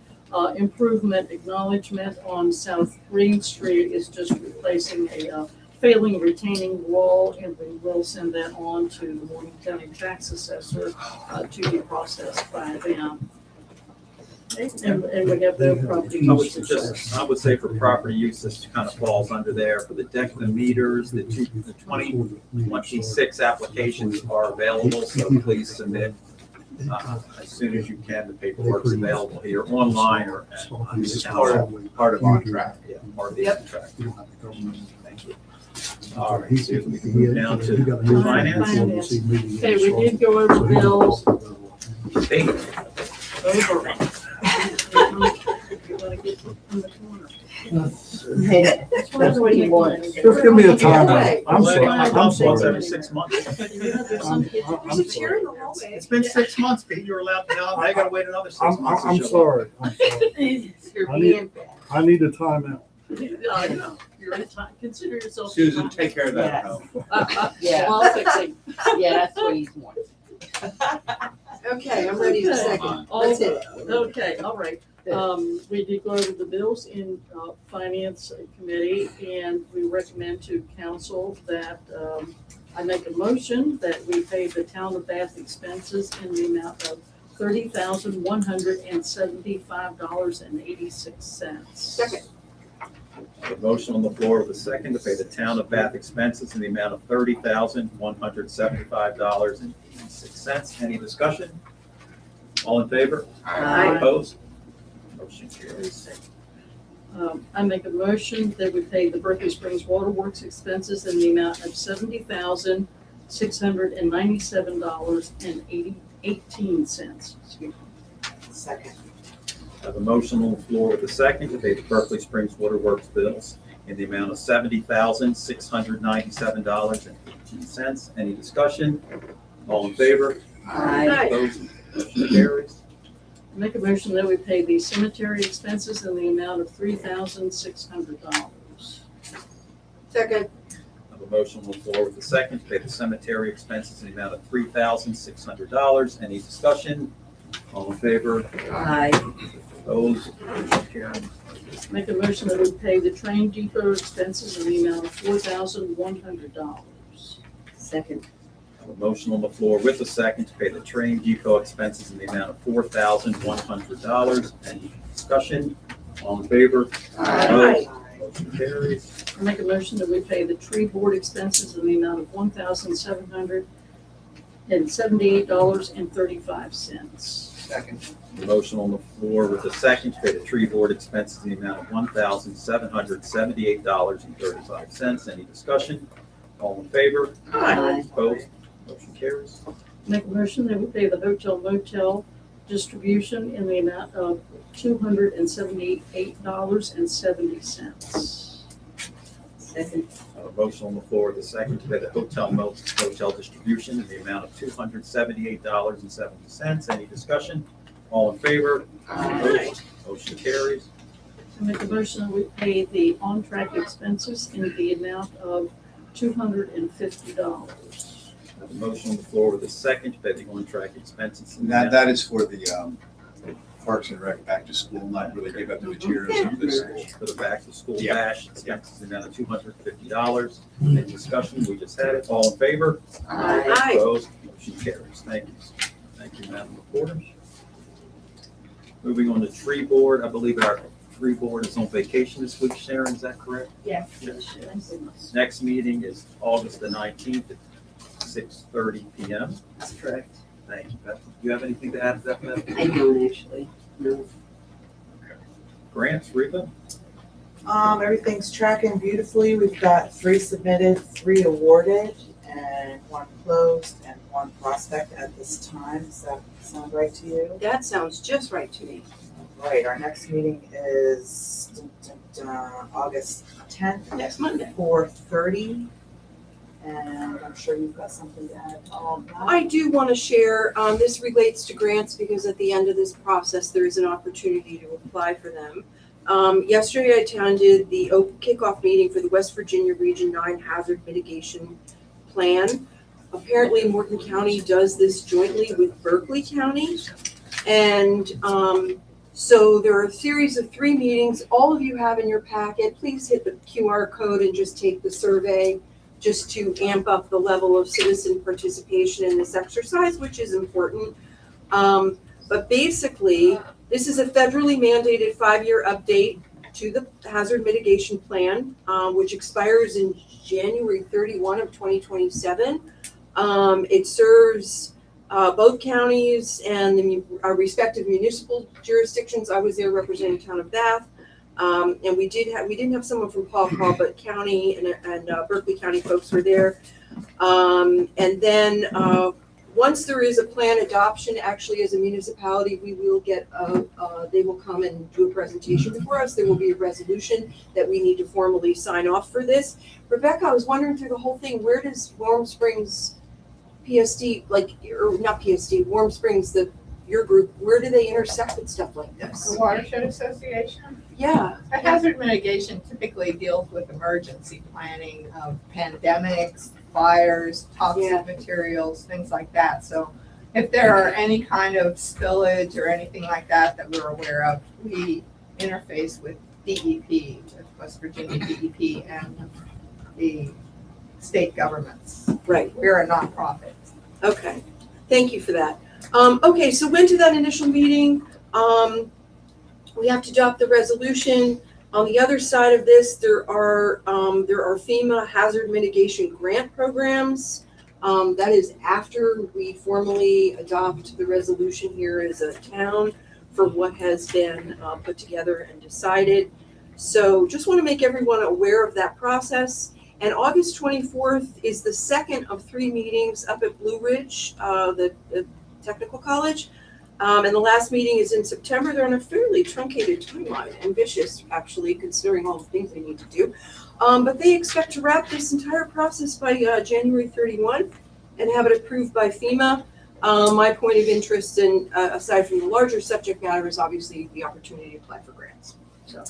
improvement acknowledgement on South Green Street. It's just replacing a failing retaining wall, and we will send that on to the Morgan County Tax Assessor to be processed by them. And we have no property. I would say for property use, this kind of falls under there. For the declimeters, the 2026 applications are available, so please submit as soon as you can. The paperwork's available here online or at the town. Part of our track. Yeah, part of the track. Thank you. All right, so we can move down to finance. Okay, we did go over bills. Hey, Over. You wanna get in the corner? That's what he wants. Just give me a timeout. Right. I'm sorry. I'm Once sorry. every 6 months. There's some kids who She's here in the hallway. It's been 6 months, Pete. You're allowed to now. They gotta wait another 6 months. to I'm show up. sorry. I'm sorry. You're I being I need a timeout. I know. You're in time. Consider yourself. Susan, take care of that at home. Yeah. Well, I'll fix it. Yeah, that's what he's wanting. Okay, I'm ready to second. That's it. Okay, all right. We did go over the bills in Finance Committee, and we recommend to council that I make a motion that we pay the town of Bath expenses in the amount of $30,175.86. Second. A motion on the floor with a second to pay the town of Bath expenses in the amount of $30,175.86. Any discussion? All in favor? Aye. Opposed? Motion carries. I make a motion that we pay the Berkeley Springs Waterworks expenses in the amount of $70,697.80 $2,270.18. Second. I have a motion on the floor with a second to pay the Berkeley Springs Water Works bills in the amount of $70,697.18. Any discussion? All in favor? Aye. Opposed? Motion carries. Make a motion that we pay the cemetery expenses in the amount of $3,600. Second. I have a motion on the floor with a second to pay the cemetery expenses in the amount of $3,600. Any discussion? All in favor? Aye. Opposed? Motion carries. Make a motion that we pay the train depot expenses in the amount of $4,100. Second. I have a motion on the floor with a second to pay the train depot expenses in the amount of $4,100. Any discussion? All in favor? Aye. Motion carries. I make a motion that we pay the tree board expenses in the amount of $1,778.35. Second. A motion on the floor with a second to pay the tree board expenses in the amount of $1,778.35. Any discussion? All in favor? Aye. Opposed? Motion carries. Make a motion that we pay the hotel motel distribution in the amount of $278.70. Second. A motion on the floor with a second to pay the hotel distribution in the amount of $278.70. Any discussion? All in favor? Opposed? Motion carries. I make a motion that we pay the on-track expenses in the amount of $250. I have a motion on the floor with a second to pay the on-track expenses. in the That, amount- that is for the Parks and Rec back to school, not really give up the materials of this. For the back to school Yeah. bash expenses in the amount of $250. Any discussion? We just had it. All in favor? Aye. Opposed? Motion carries. Thank you. Thank you, Madam Reporter. Moving on to tree board, I believe our tree board is on vacation this week, Sharon, is that correct? Yes. Next meeting is August the 19th at 6:30 PM. That's correct. Thank you, Beth. Do you have anything to add to that, Beth? I don't actually, no. Grants, Reba? Everything's tracking beautifully. We've got 3 submitted, 3 awarded, and 1 closed and 1 prospect at this time. Does that sound right to you? That sounds just right to me. Right, our next meeting is August 10th. Next Monday. 4:30. And I'm sure you've got something to add to all of that. I do want to share, this relates to grants because at the end of this process, there is an opportunity to apply for them. Yesterday, I attended the open kickoff meeting for the West Virginia Region 9 Hazard Mitigation Plan. Apparently, Morgan County does this jointly with Berkeley County. And so there are a series of 3 meetings. All of you have in your packet. Please hit the QR code and just take the survey, just to amp up the level of citizen participation in this exercise, which is important. But basically, this is a federally mandated 5-year update to the hazard mitigation plan, which expires in January 31 of 2027. It serves both counties and the respective municipal jurisdictions. I was there representing town of Bath. And we didn't have someone from Paw Paw, but county and Berkeley County folks were there. And then once there is a plan adoption, actually as a municipality, we will get they will come and do a presentation before us. There will be a resolution that we need to formally sign off for this. Rebecca, I was wondering through the whole thing, where does Warm Springs PSD, or not PSD, Warm Springs, your group, where do they intersect with stuff like this? The Watershed Association? Yeah. The hazard mitigation typically deals with emergency planning of pandemics, fires, toxic materials, things like that. So if there are any kind of spillage or anything like that that we're aware of, we interface with DEP, with West Virginia DEP and the state governments. Right. We're a nonprofit. Okay, thank you for that. Okay, so went to that initial meeting. We have to adopt the resolution. On the other side of this, there are FEMA hazard mitigation grant programs. That is after we formally adopt the resolution here as a town for what has been put together and decided. So just want to make everyone aware of that process. And August 24th is the second of 3 meetings up at Blue Ridge. The Technical College. And the last meeting is in September. They're on a fairly truncated timeline, ambitious actually, considering all the things they need to do. But they expect to wrap this entire process by January 31 and have it approved by FEMA. My point of interest, and aside from the larger subject matter, is obviously the opportunity to apply for grants. So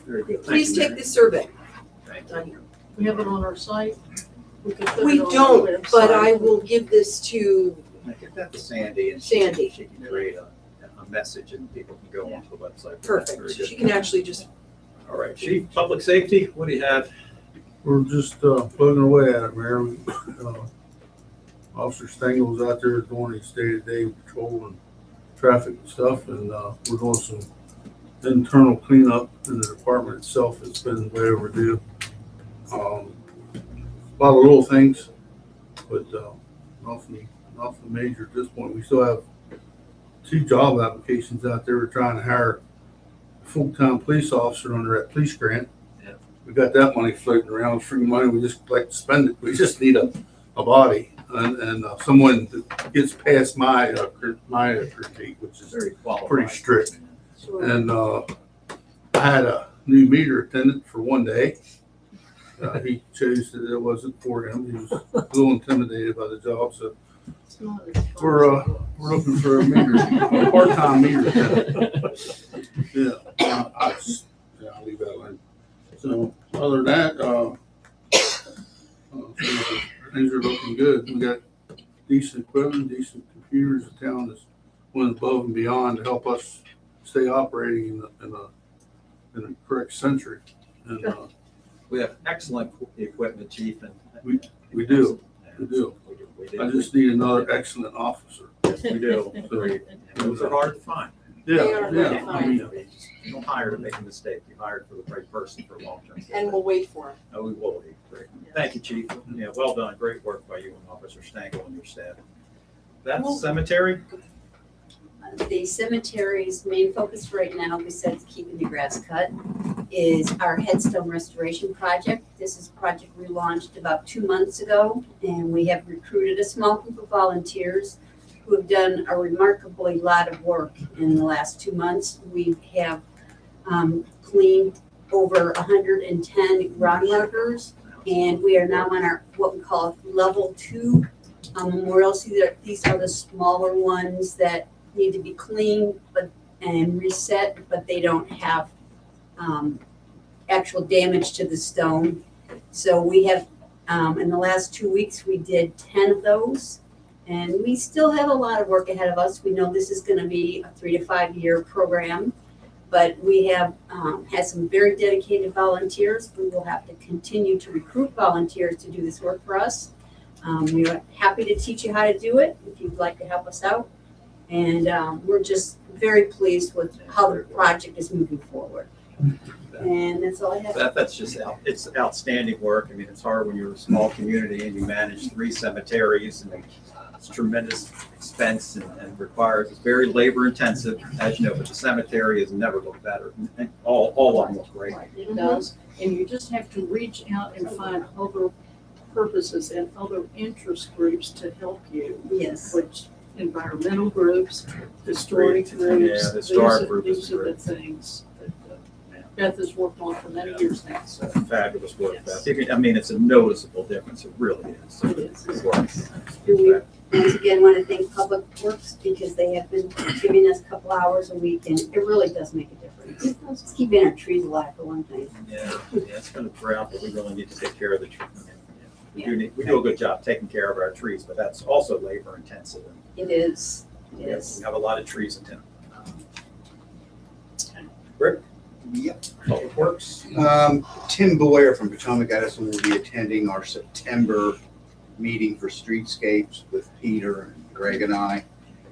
Very good. Thank please you, take Mary. this survey. Thank you. Done here. We have it on our site. We could put We it on our don't, but website. I will give this to Give that to Sandy and Sandy. she can create a message and people can go onto the website. Perfect. Very good. She can actually just, All right, Chief, Public Safety, what do you have? We're just plugging away at it, Mayor. Officer Stengel's out there doing his day-to-day patrol and traffic and stuff, and we're doing some internal cleanup in the department itself. It's been way overdue. A lot of little things, but nothing major at this point. We still have 2 job applications out there. We're trying to hire a full-time police officer under that police grant. Yeah. We got that money floating around, free money. We just like to spend it. We just need a body and someone that gets past my critique, which is Very qualified. pretty strict. And I had a new meter attendant for one day. He chose that it wasn't for him. He was a little intimidated by the job, so It's not as fun we're as it was. looking for a part-time meter attendant. Yeah, I'll leave that alone. So other than that, things are looking good. We got decent equipment, decent computers. The town is went above and beyond to help us stay operating in a correct century. And We have excellent equipment, Chief, and. we do. We We do. We I do. just need another excellent officer. We do. Those are hard to find. They Yeah, are yeah. hard to I find. mean, You don't hire to make a mistake. You hire for the right person for long-term. and we'll wait for him. Oh, we will be. Great. Thank you, Chief. Yeah, well done. Great work by you and Officer Stangle and your staff. That's cemetery. The cemetery's main focus right now, besides keeping the grass cut, is our headstone restoration project. This is a project we launched about 2 months ago, and we have recruited a small group of volunteers who have done a remarkably lot of work in the last 2 months. We have cleaned over 110 ground markers, and we are now on our, what we call level 2 memorials. These are the smaller ones that need to be cleaned and reset, but they don't have actual damage to the stone. So we have, in the last 2 weeks, we did 10 of those. And we still have a lot of work ahead of us. We know this is going to be a 3 to 5 year program, but we have had some very dedicated volunteers. We will have to continue to recruit volunteers to do this work for us. We are happy to teach you how to do it if you'd like to help us out. And we're just very pleased with how the project is moving forward. And that's all I have. That's just, it's outstanding work. I mean, it's hard when you're a small community and you manage 3 cemeteries, and it's tremendous expense and requires, it's very labor intensive, as you know, but the cemetery has never looked better. And all of them look great. It does, and you just have to reach out and find other purposes and other interest groups to help you, Yes. which environmental groups, historic groups. Yeah, the historic these are- group is These are the great. things that Beth has worked on for many years now. It's fabulous work. Yes. Beth. I mean, it's a noticeable difference. It really is. It is. It works. Do we once again want to thank Public Works because they have been giving us a couple hours a week, and it really does make a difference. It's keeping our trees alive for one thing. Yeah, it's been a drought, but we really need to take care of the trees. We do a good job taking care of our trees, but that's also labor intensive. It is. We It have is. we have a lot of trees in town. Rick, Yep. Public Works. Tim Boyer from Potomac Edison will be attending our September meeting for streetscapes with Peter and Greg and I.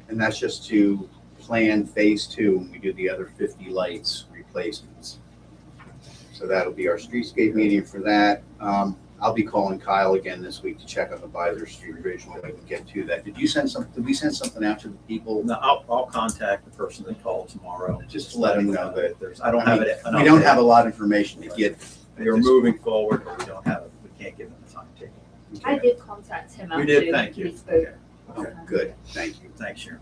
And that's just to plan phase 2 when we do the other 50 lights replacements. So that'll be our streetscape meeting for that. I'll be calling Kyle again this week to check on the Beiser Street Bridge when we can get to that. Did we send something out to the people? No, I'll contact the person that called tomorrow. Just to let them know that I don't have it. we don't have a lot of information to get. They're moving forward, but we can't give them the timetable. I did contact him You after did, thank you. we spoke. Oh, good, thank you. Thanks, Sharon.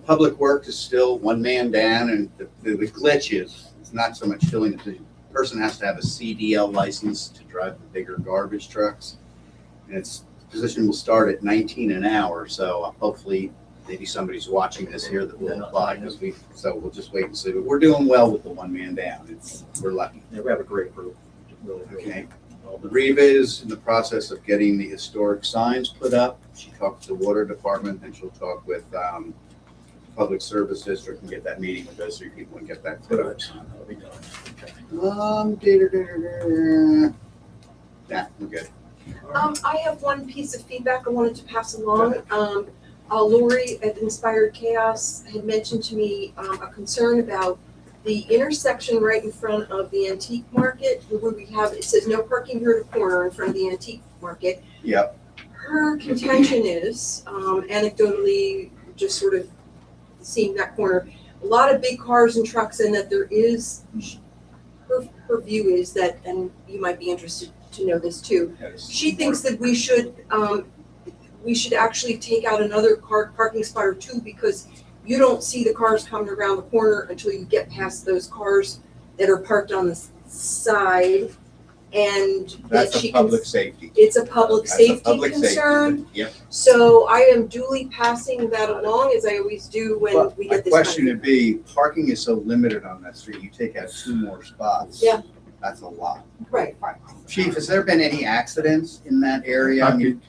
Public Works is still one man down, and the glitch is, it's not so much filling the position. The person has to have a CDL license to drive the bigger garbage trucks. And its position will start at 19 an hour, so hopefully maybe somebody's watching this here that will apply, so we'll just wait and see. But we're doing well with the one man down. We're lucky. Yeah, we have a great group. Really, really. Okay. Reva is in the process of getting the historic signs put up. She talked to the water department, and she'll talk with Public Service District and get that meeting with those three people and get that put up. Yeah, we're good. I have one piece of feedback I wanted to pass along. Lori at Inspired Chaos had mentioned to me a concern about the intersection right in front of the antique market, where we have, it says no parking here at the corner in front of the antique market. Yep. Her contention is, anecdotally, just sort of seeing that corner, a lot of big cars and trucks, and that there is, her view is that, and you might be interested to know this too, she thinks that we should actually take out another parking spot or two, because you don't see the cars coming around the corner until you get past those cars that are parked on the side. And that That's she a public safety. It's a public That's a safety public safety. concern. Yep. So I am duly passing that along, as I always do when But we my get this. question would be, parking is so limited on that street, you take out 2 more spots. Yeah. That's a lot. Right. Chief, has there been any accidents in that area? I mean,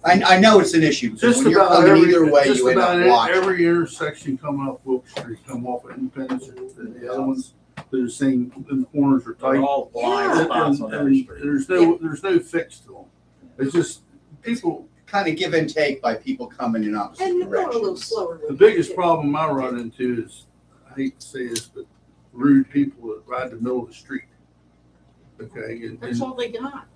I know it's an issue, because Just when you're about coming every, either way, just you end about up watching. every intersection coming up Wilk Street, come off of Independence, and the other ones, they're the same, the corners are They're tight. all blind Yeah. spots on every street. There's no fix to them. It's just, people, Kind of give and take by people coming in opposite And we're going a little directions. slower. the biggest problem I run into is, I hate to say this, but rude people that ride the middle of the street. Okay, That's all they got.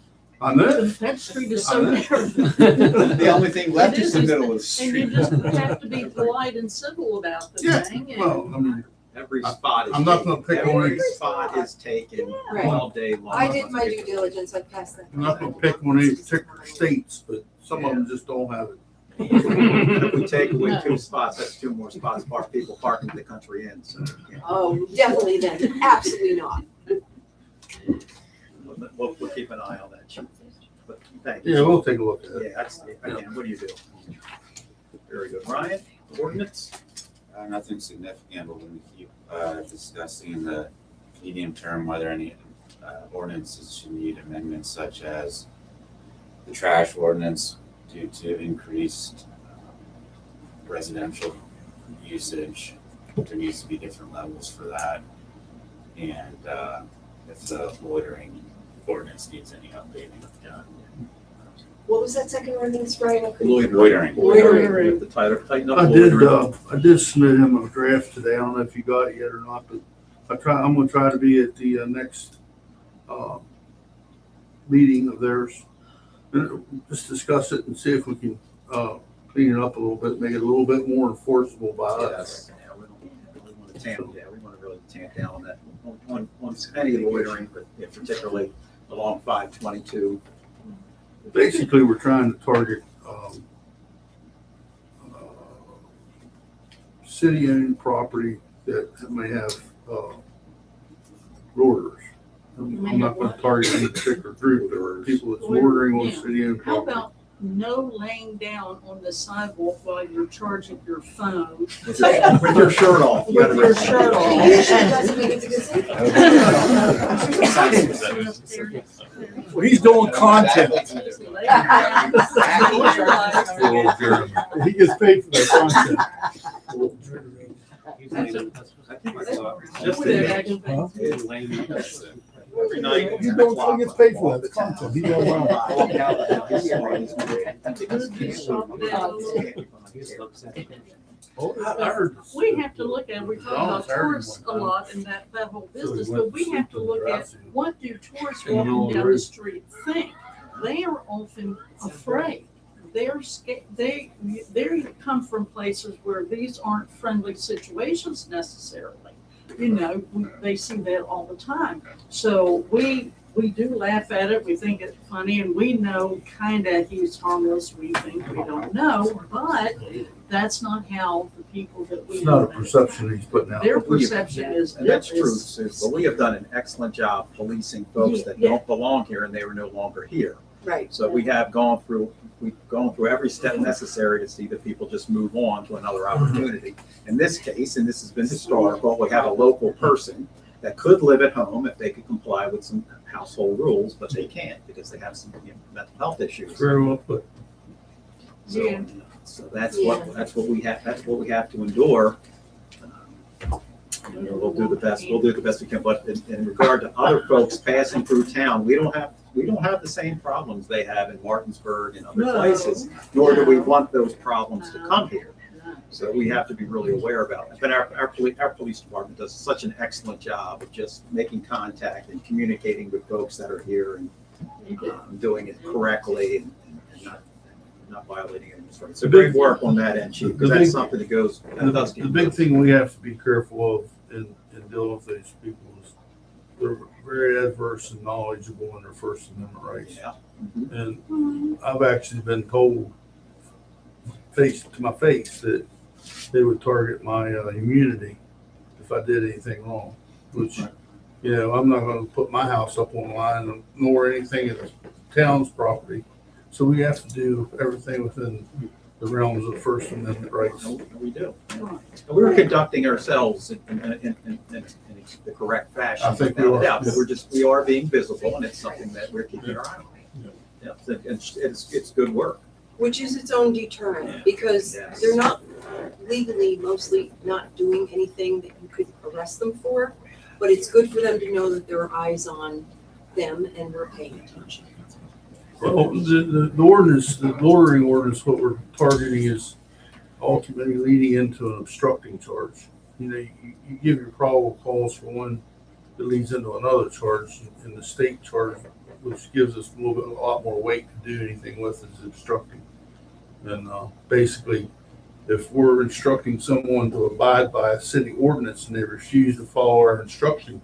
I know. That street is I so know. narrow. The only thing left It is the is, middle of the And street. you just have to be polite and civil about the Yeah, thing. and- well, I mean, Every spot is. I'm not gonna pick on Every any- spot is taken Right. all day long. I did my due diligence, I passed that. I'm not gonna pick on any particular states, but some of them just don't have it. If we take away 2 spots, that's 2 more spots, people parking the country in, so. yeah. Oh, definitely then, absolutely not. We'll keep an eye on that, Chief. But thank you. Yeah, we'll take a look at it. Yeah, that's, again, what do you do? Very good. Ryan, ordinance? Nothing significant, but when we keep discussing the medium term, whether any ordinances should need amendments such as the trash ordinance due to increased residential usage. There needs to be different levels for that. And if the loitering ordinance needs any updating. What was that second ordinance, Brian? I couldn't- Loitering. Loitering. The tighten up I loitering. did submit him a draft today. I don't know if you got it yet or not, but I'm gonna try to be at the next meeting of theirs. And just discuss it and see if we can clean it up a little bit, make it a little bit more enforceable by us. Yes, yeah, we don't really want to tamp, we want to really tamp down on that, on any loitering, but yeah, particularly along 522. Basically, we're trying to target city-owned property that may have loiters. I'm not going to target any particular group, but people that's loitering on Yeah. city-owned How property. about no laying down on the sidewalk while you're charging your phone? With your shirt off. You gotta With your raise- shirt off. Doesn't mean it's a good thing. Well, he's doing content. He gets paid for that content. Just every night. He gets paid for that, the content. He goes on. We have to look at, we talk about tourists a lot and that whole business, but we have to look at what do tourists walking down the street think? They are often afraid. They're scared, they come from places where these aren't friendly situations necessarily. You know, they see that all the time. So we we do laugh at it, we think it's funny, and we know kinda he's harmless, we think we don't know, but that's not how the people that we. It's not a know. perception he's putting out. Their perception is. And that's true, is- Sue, but we have done an excellent job policing folks that don't belong here and they were no longer here. Right. So we've gone through every step necessary to see that people just move on to another opportunity. In this case, and this has been historical, we have a local person that could live at home if they could comply with some household rules, but they can't because they have some mental health issues. Very well put. Yeah. So that's what we have to endure. We'll do the best we can, but in regard to other folks passing through town, we don't have the same problems they have in Martinsburg and other places, nor do we want those problems to come here. So we have to be really aware about it. But our police department does such an excellent job of just making contact and communicating with folks that are here and doing it correctly and not violating any rights. So great work on that end, Chief, because that's something that does The get. big thing we have to be careful of in dealing with these people is they're very adverse and knowledgeable in their First Amendment rights. Yeah. And I've actually been told face to my face that they would target my immunity if I did anything wrong, which, you know, I'm not going to put my house up on line nor anything in the town's property. So we have to do everything within the realms of First Amendment rights. We do. And we're conducting ourselves in the correct fashion. I think we without are. a doubt, but we are being visible, and it's something that we're keeping our eye on. Yeah, it's good work. Which is its own deterrent, because Yes. they're not legally mostly not doing anything that you could arrest them for, but it's good for them to know that there are eyes on them and we're paying attention. Well, the ordinance, the loitering ordinance, what we're targeting is ultimately leading into an obstructing charge. You know, you give your probable cause for one that leads into another charge, and the state charge, which gives us a lot more weight to do anything with, is obstructing. And basically, if we're instructing someone to abide by a city ordinance and they refuse to follow our instruction,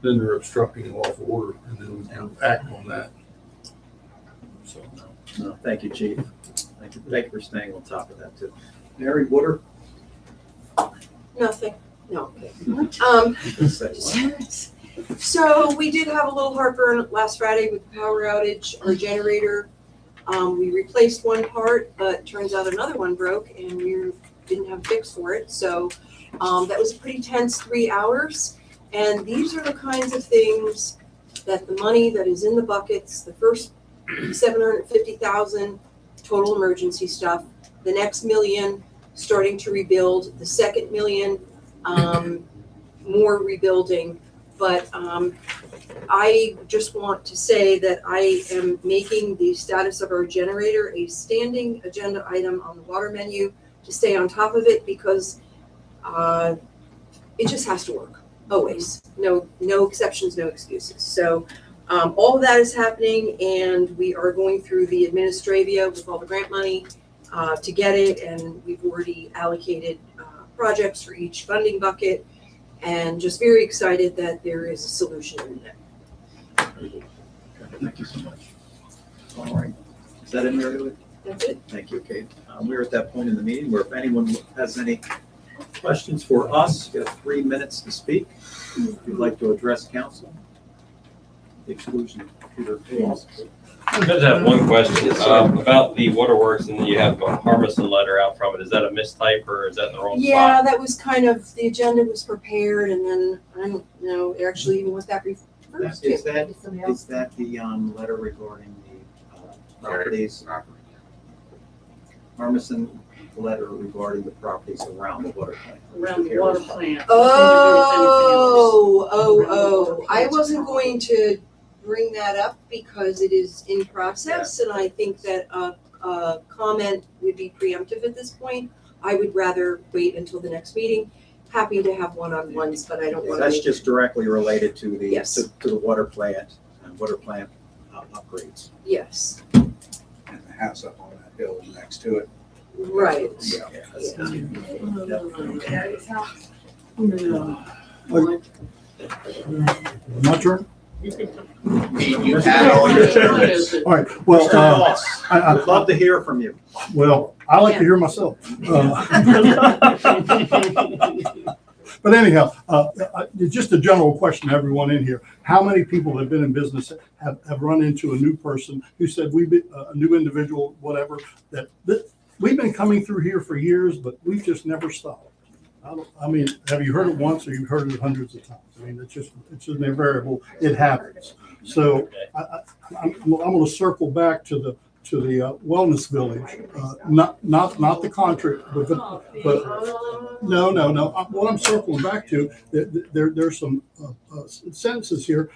then they're obstructing a lawful order, and then we can act on that. So. No, thank you, Chief. Thank you for staying on top of that too. Mary Woodard? Nothing, no. Say what? So we did have a little heartburn last Friday with the power outage, our generator. We replaced one part, but turns out another one broke and we didn't have a fix for it. So that was a pretty tense 3 hours. And these are the kinds of things that the money that is in the buckets, the first 750,000 total emergency stuff, the next million starting to rebuild, the second million more rebuilding. But I just want to say that I am making the status of our generator a standing agenda item on the water menu to stay on top of it, because it just has to work, always. No exceptions, no excuses. So all of that is happening, and we are going through the administravia with all the grant money to get it, and we've already allocated projects for each funding bucket, and just very excited that there is a solution in there. Thank you so much. All right. Is that it, Mary Lou? That's it. Thank you, Kate. We're at that point in the meeting where if anyone has any questions for us, you have 3 minutes to speak. If you'd like to address council. The exclusion of Peter Hayes. I just have one question about the waterworks, and then you have a Harmison letter out from it. Is that a mistype or is that in the wrong Yeah, spot? that was kind of, the agenda was prepared, and then I don't know actually even what that refers to. Is that the letter regarding the properties? Harmison letter regarding the properties around the water plant. Around the water plant. I wasn't going to bring that up because it is in process, and I think that a comment would be preemptive at this point. I would rather wait until the next meeting. Happy to have one-on-ones, but I don't want to. That's just directly related to the, Yes. to the water plant and water plant upgrades. Yes, And the house up on that hill next to it. right. My turn? You had all your turns. All right, well, Mr. Moss, I, would love to hear from you. well, I like to hear myself. But anyhow, just a general question to everyone in here. How many people have been in business have run into a new person who said, a new individual, whatever, that we've been coming through here for years, but we've just never stopped? I mean, have you heard it once or you've heard it hundreds of times? I mean, it's an invariable, it happens. So I'm going to circle back to the wellness village, not the contrary, but no. What I'm circling back to, there's some sentences here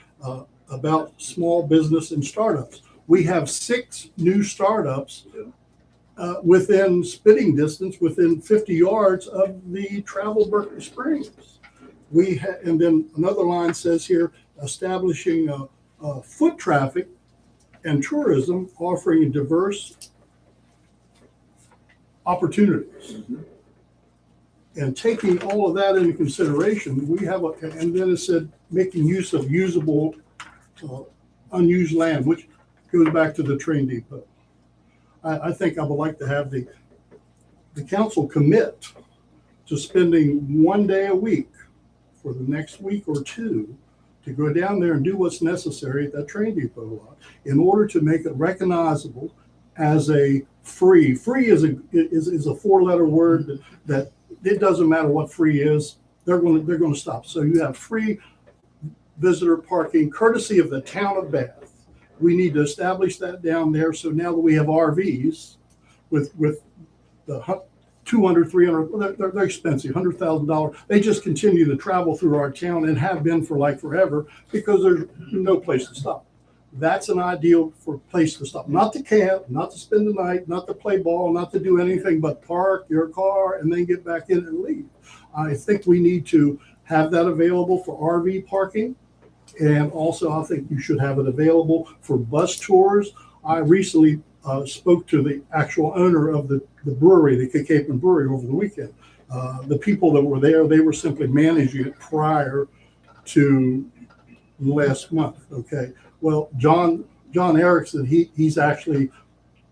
about small business and startups. We have 6 new startups within spitting distance, within 50 yards of the Travel Berkeley Springs. And then another line says here, establishing foot traffic and tourism, offering diverse opportunities. And taking all of that into consideration, we have and then it said making use of usable, unused land, which goes back to the train depot. I think I would like to have the council commit to spending 1 day a week for the next week or two to go down there and do what's necessary at that train depot lot in order to make it recognizable as a free. Free is a 4-letter word that it doesn't matter what free is, they're going to stop. So you have free visitor parking courtesy of the town of Bath. We need to establish that down there. So now that we have RVs with the 200, 300, they're expensive, $100,000. They just continue to travel through our town and have been for like forever because there's no place to stop. That's an ideal for place to stop. Not to camp, not to spend the night, not to play ball, not to do anything but park your car and then get back in and leave. I think we need to have that available for RV parking. And also, I think you should have it available for bus tours. I recently spoke to the actual owner of the brewery, the Cape Brewery, over the weekend. The people that were there, they were simply managing it prior to last month. Okay. Well, John Erickson, he's actually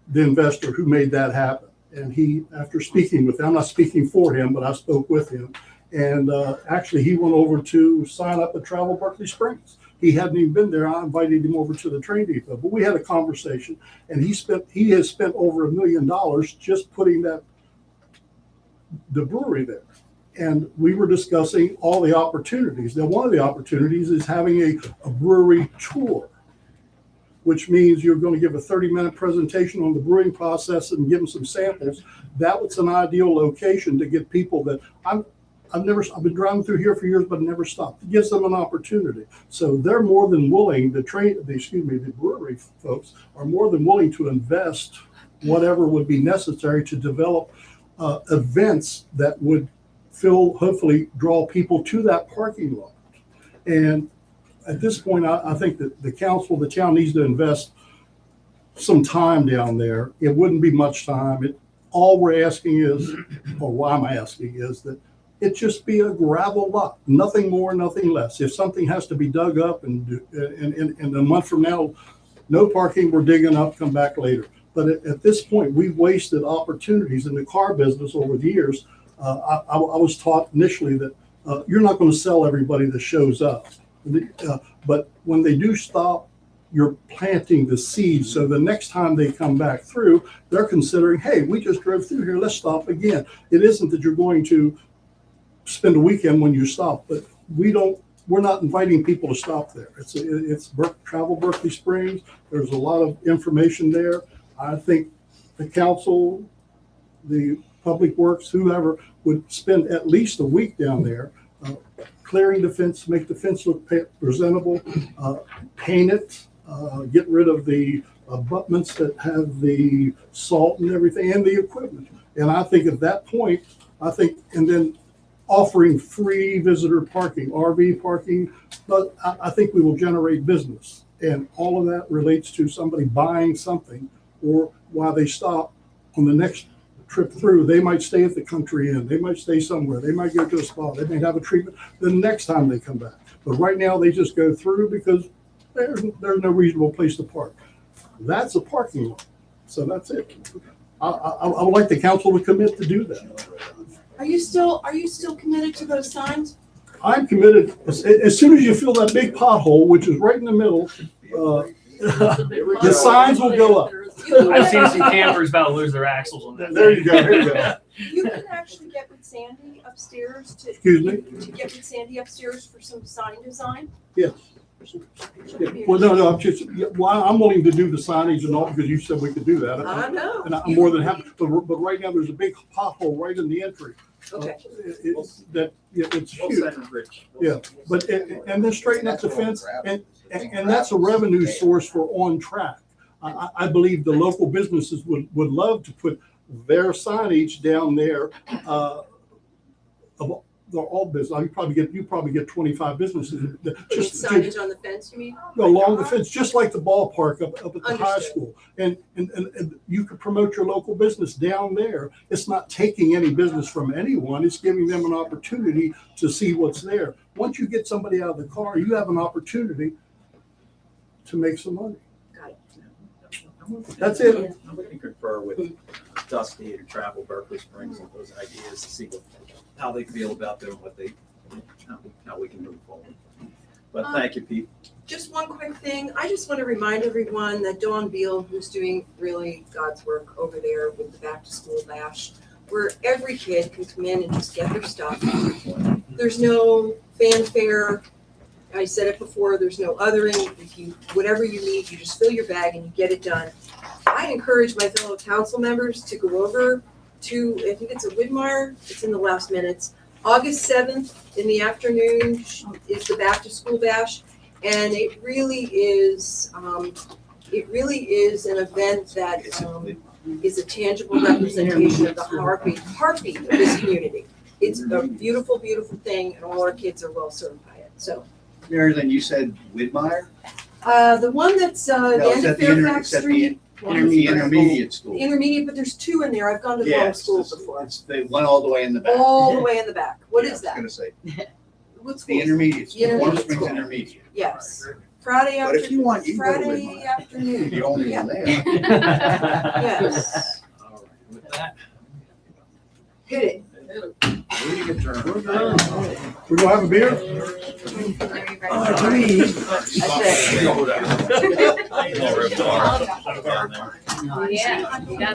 the investor who made that happen. And he, after speaking with him, I'm not speaking for him, but I spoke with him. And actually, he went over to sign up at Travel Berkeley Springs. He hadn't even been there. I invited him over to the train depot. But we had a conversation, and he has spent over $1 million just putting the brewery there. And we were discussing all the opportunities. Now, one of the opportunities is having a brewery tour, which means you're going to give a 30-minute presentation on the brewing process and give them some samples. That was an ideal location to get people that I've been driving through here for years, but never stopped. It gives them an opportunity. So they're more than willing, the brewery folks are more than willing to invest whatever would be necessary to develop events that would hopefully draw people to that parking lot. And at this point, I think that the town needs to invest some time down there. It wouldn't be much time. All we're asking is, or why I'm asking is that it just be a gravel lot, nothing more, nothing less. If something has to be dug up and a month from now, no parking, we're digging up, come back later. But at this point, we've wasted opportunities in the car business over the years. I was taught initially that you're not going to sell everybody that shows up. But when they do stop, you're planting the seed. So the next time they come back through, they're considering, hey, we just drove through here, let's stop again. It isn't that you're going to spend a weekend when you stop, but we're not inviting people to stop there. It's Travel Berkeley Springs. There's a lot of information there. I think the council, the Public Works, whoever would spend at least a week down there, clearing the fence, make the fence look presentable, paint it, get rid of the abutments that have the salt and everything and the equipment. And I think at that point, and then offering free visitor parking, RV parking, but I think we will generate business. And all of that relates to somebody buying something, or while they stop on the next trip through, they might stay at the Country Inn, they might stay somewhere, they might go to a spa, they may have a treatment the next time they come back. But right now they just go through because there's no reasonable place to park. That's a parking lot, so that's it. I would like the council to commit to do that. Are you still committed to those signs? I'm committed, as soon as you fill that big pothole, which is right in the middle, the signs will go up. I've seen some campers about to lose their axles on that. There you go, there you go. You can actually get with Sandy upstairs to. Excuse me? To get with Sandy upstairs for some sign design? Yes. Yeah. Well, no, I'm willing to do the signage and all, because you said we could do that. I know. And I'm more than happy, but right now, there's a big pothole right in the entry. Okay. It's We'll huge. send Rich. Yeah, but, and then straighten up the fence, and that's a revenue source for On Track. I believe the local businesses would love to put their signage down there, of all business. You probably get 25 businesses. Just Signage on the fence, you mean? along the fence, just like the ballpark up at the high Understood. school. And you could promote your local business down there. It's not taking any business from anyone. It's giving them an opportunity to see what's there. Once you get somebody out of the car, you have an opportunity to make some money. Got it. That's it. I'm going to confer with Dusty and Travel Berkeley Springs and those ideas to see how they feel about them, how we can move forward. But thank you, Pete. Just one quick thing. I just want to remind everyone that Dawn Beal, who's doing really God's work over there with the Back to School Bash, where every kid can come in and just get their stuff. There's no fanfare. I said it before, there's no othering. Whatever you need, you just fill your bag and you get it done. I encourage my fellow council members to go over to, I think it's a Widmar, it's in the last minutes. August 7th in the afternoon is the Back to School Bash. And it really is an event that is a tangible representation of the heartbeat of this community. It's a beautiful, beautiful thing, and all our kids are well served by it, so. Marilyn, you said Widmeyer? The one that's, the No, end it's of at the Fairfax it's at Street. the intermediate school. The intermediate, but there's two in there. I've gone to the Yeah, wrong it's schools before. It's the one all the way in the back. All the way in the back. What Yeah, is that? I was gonna say, What school? the intermediate The school, Warm intermediate Springs school. Intermediate. Yes. Friday But if after, you want, you can go to Friday Widmeyer. afternoon. The only Yeah. one there. Yes. All right, with that. Hit it. Meeting adjourned. We're gonna have a beer? Yeah.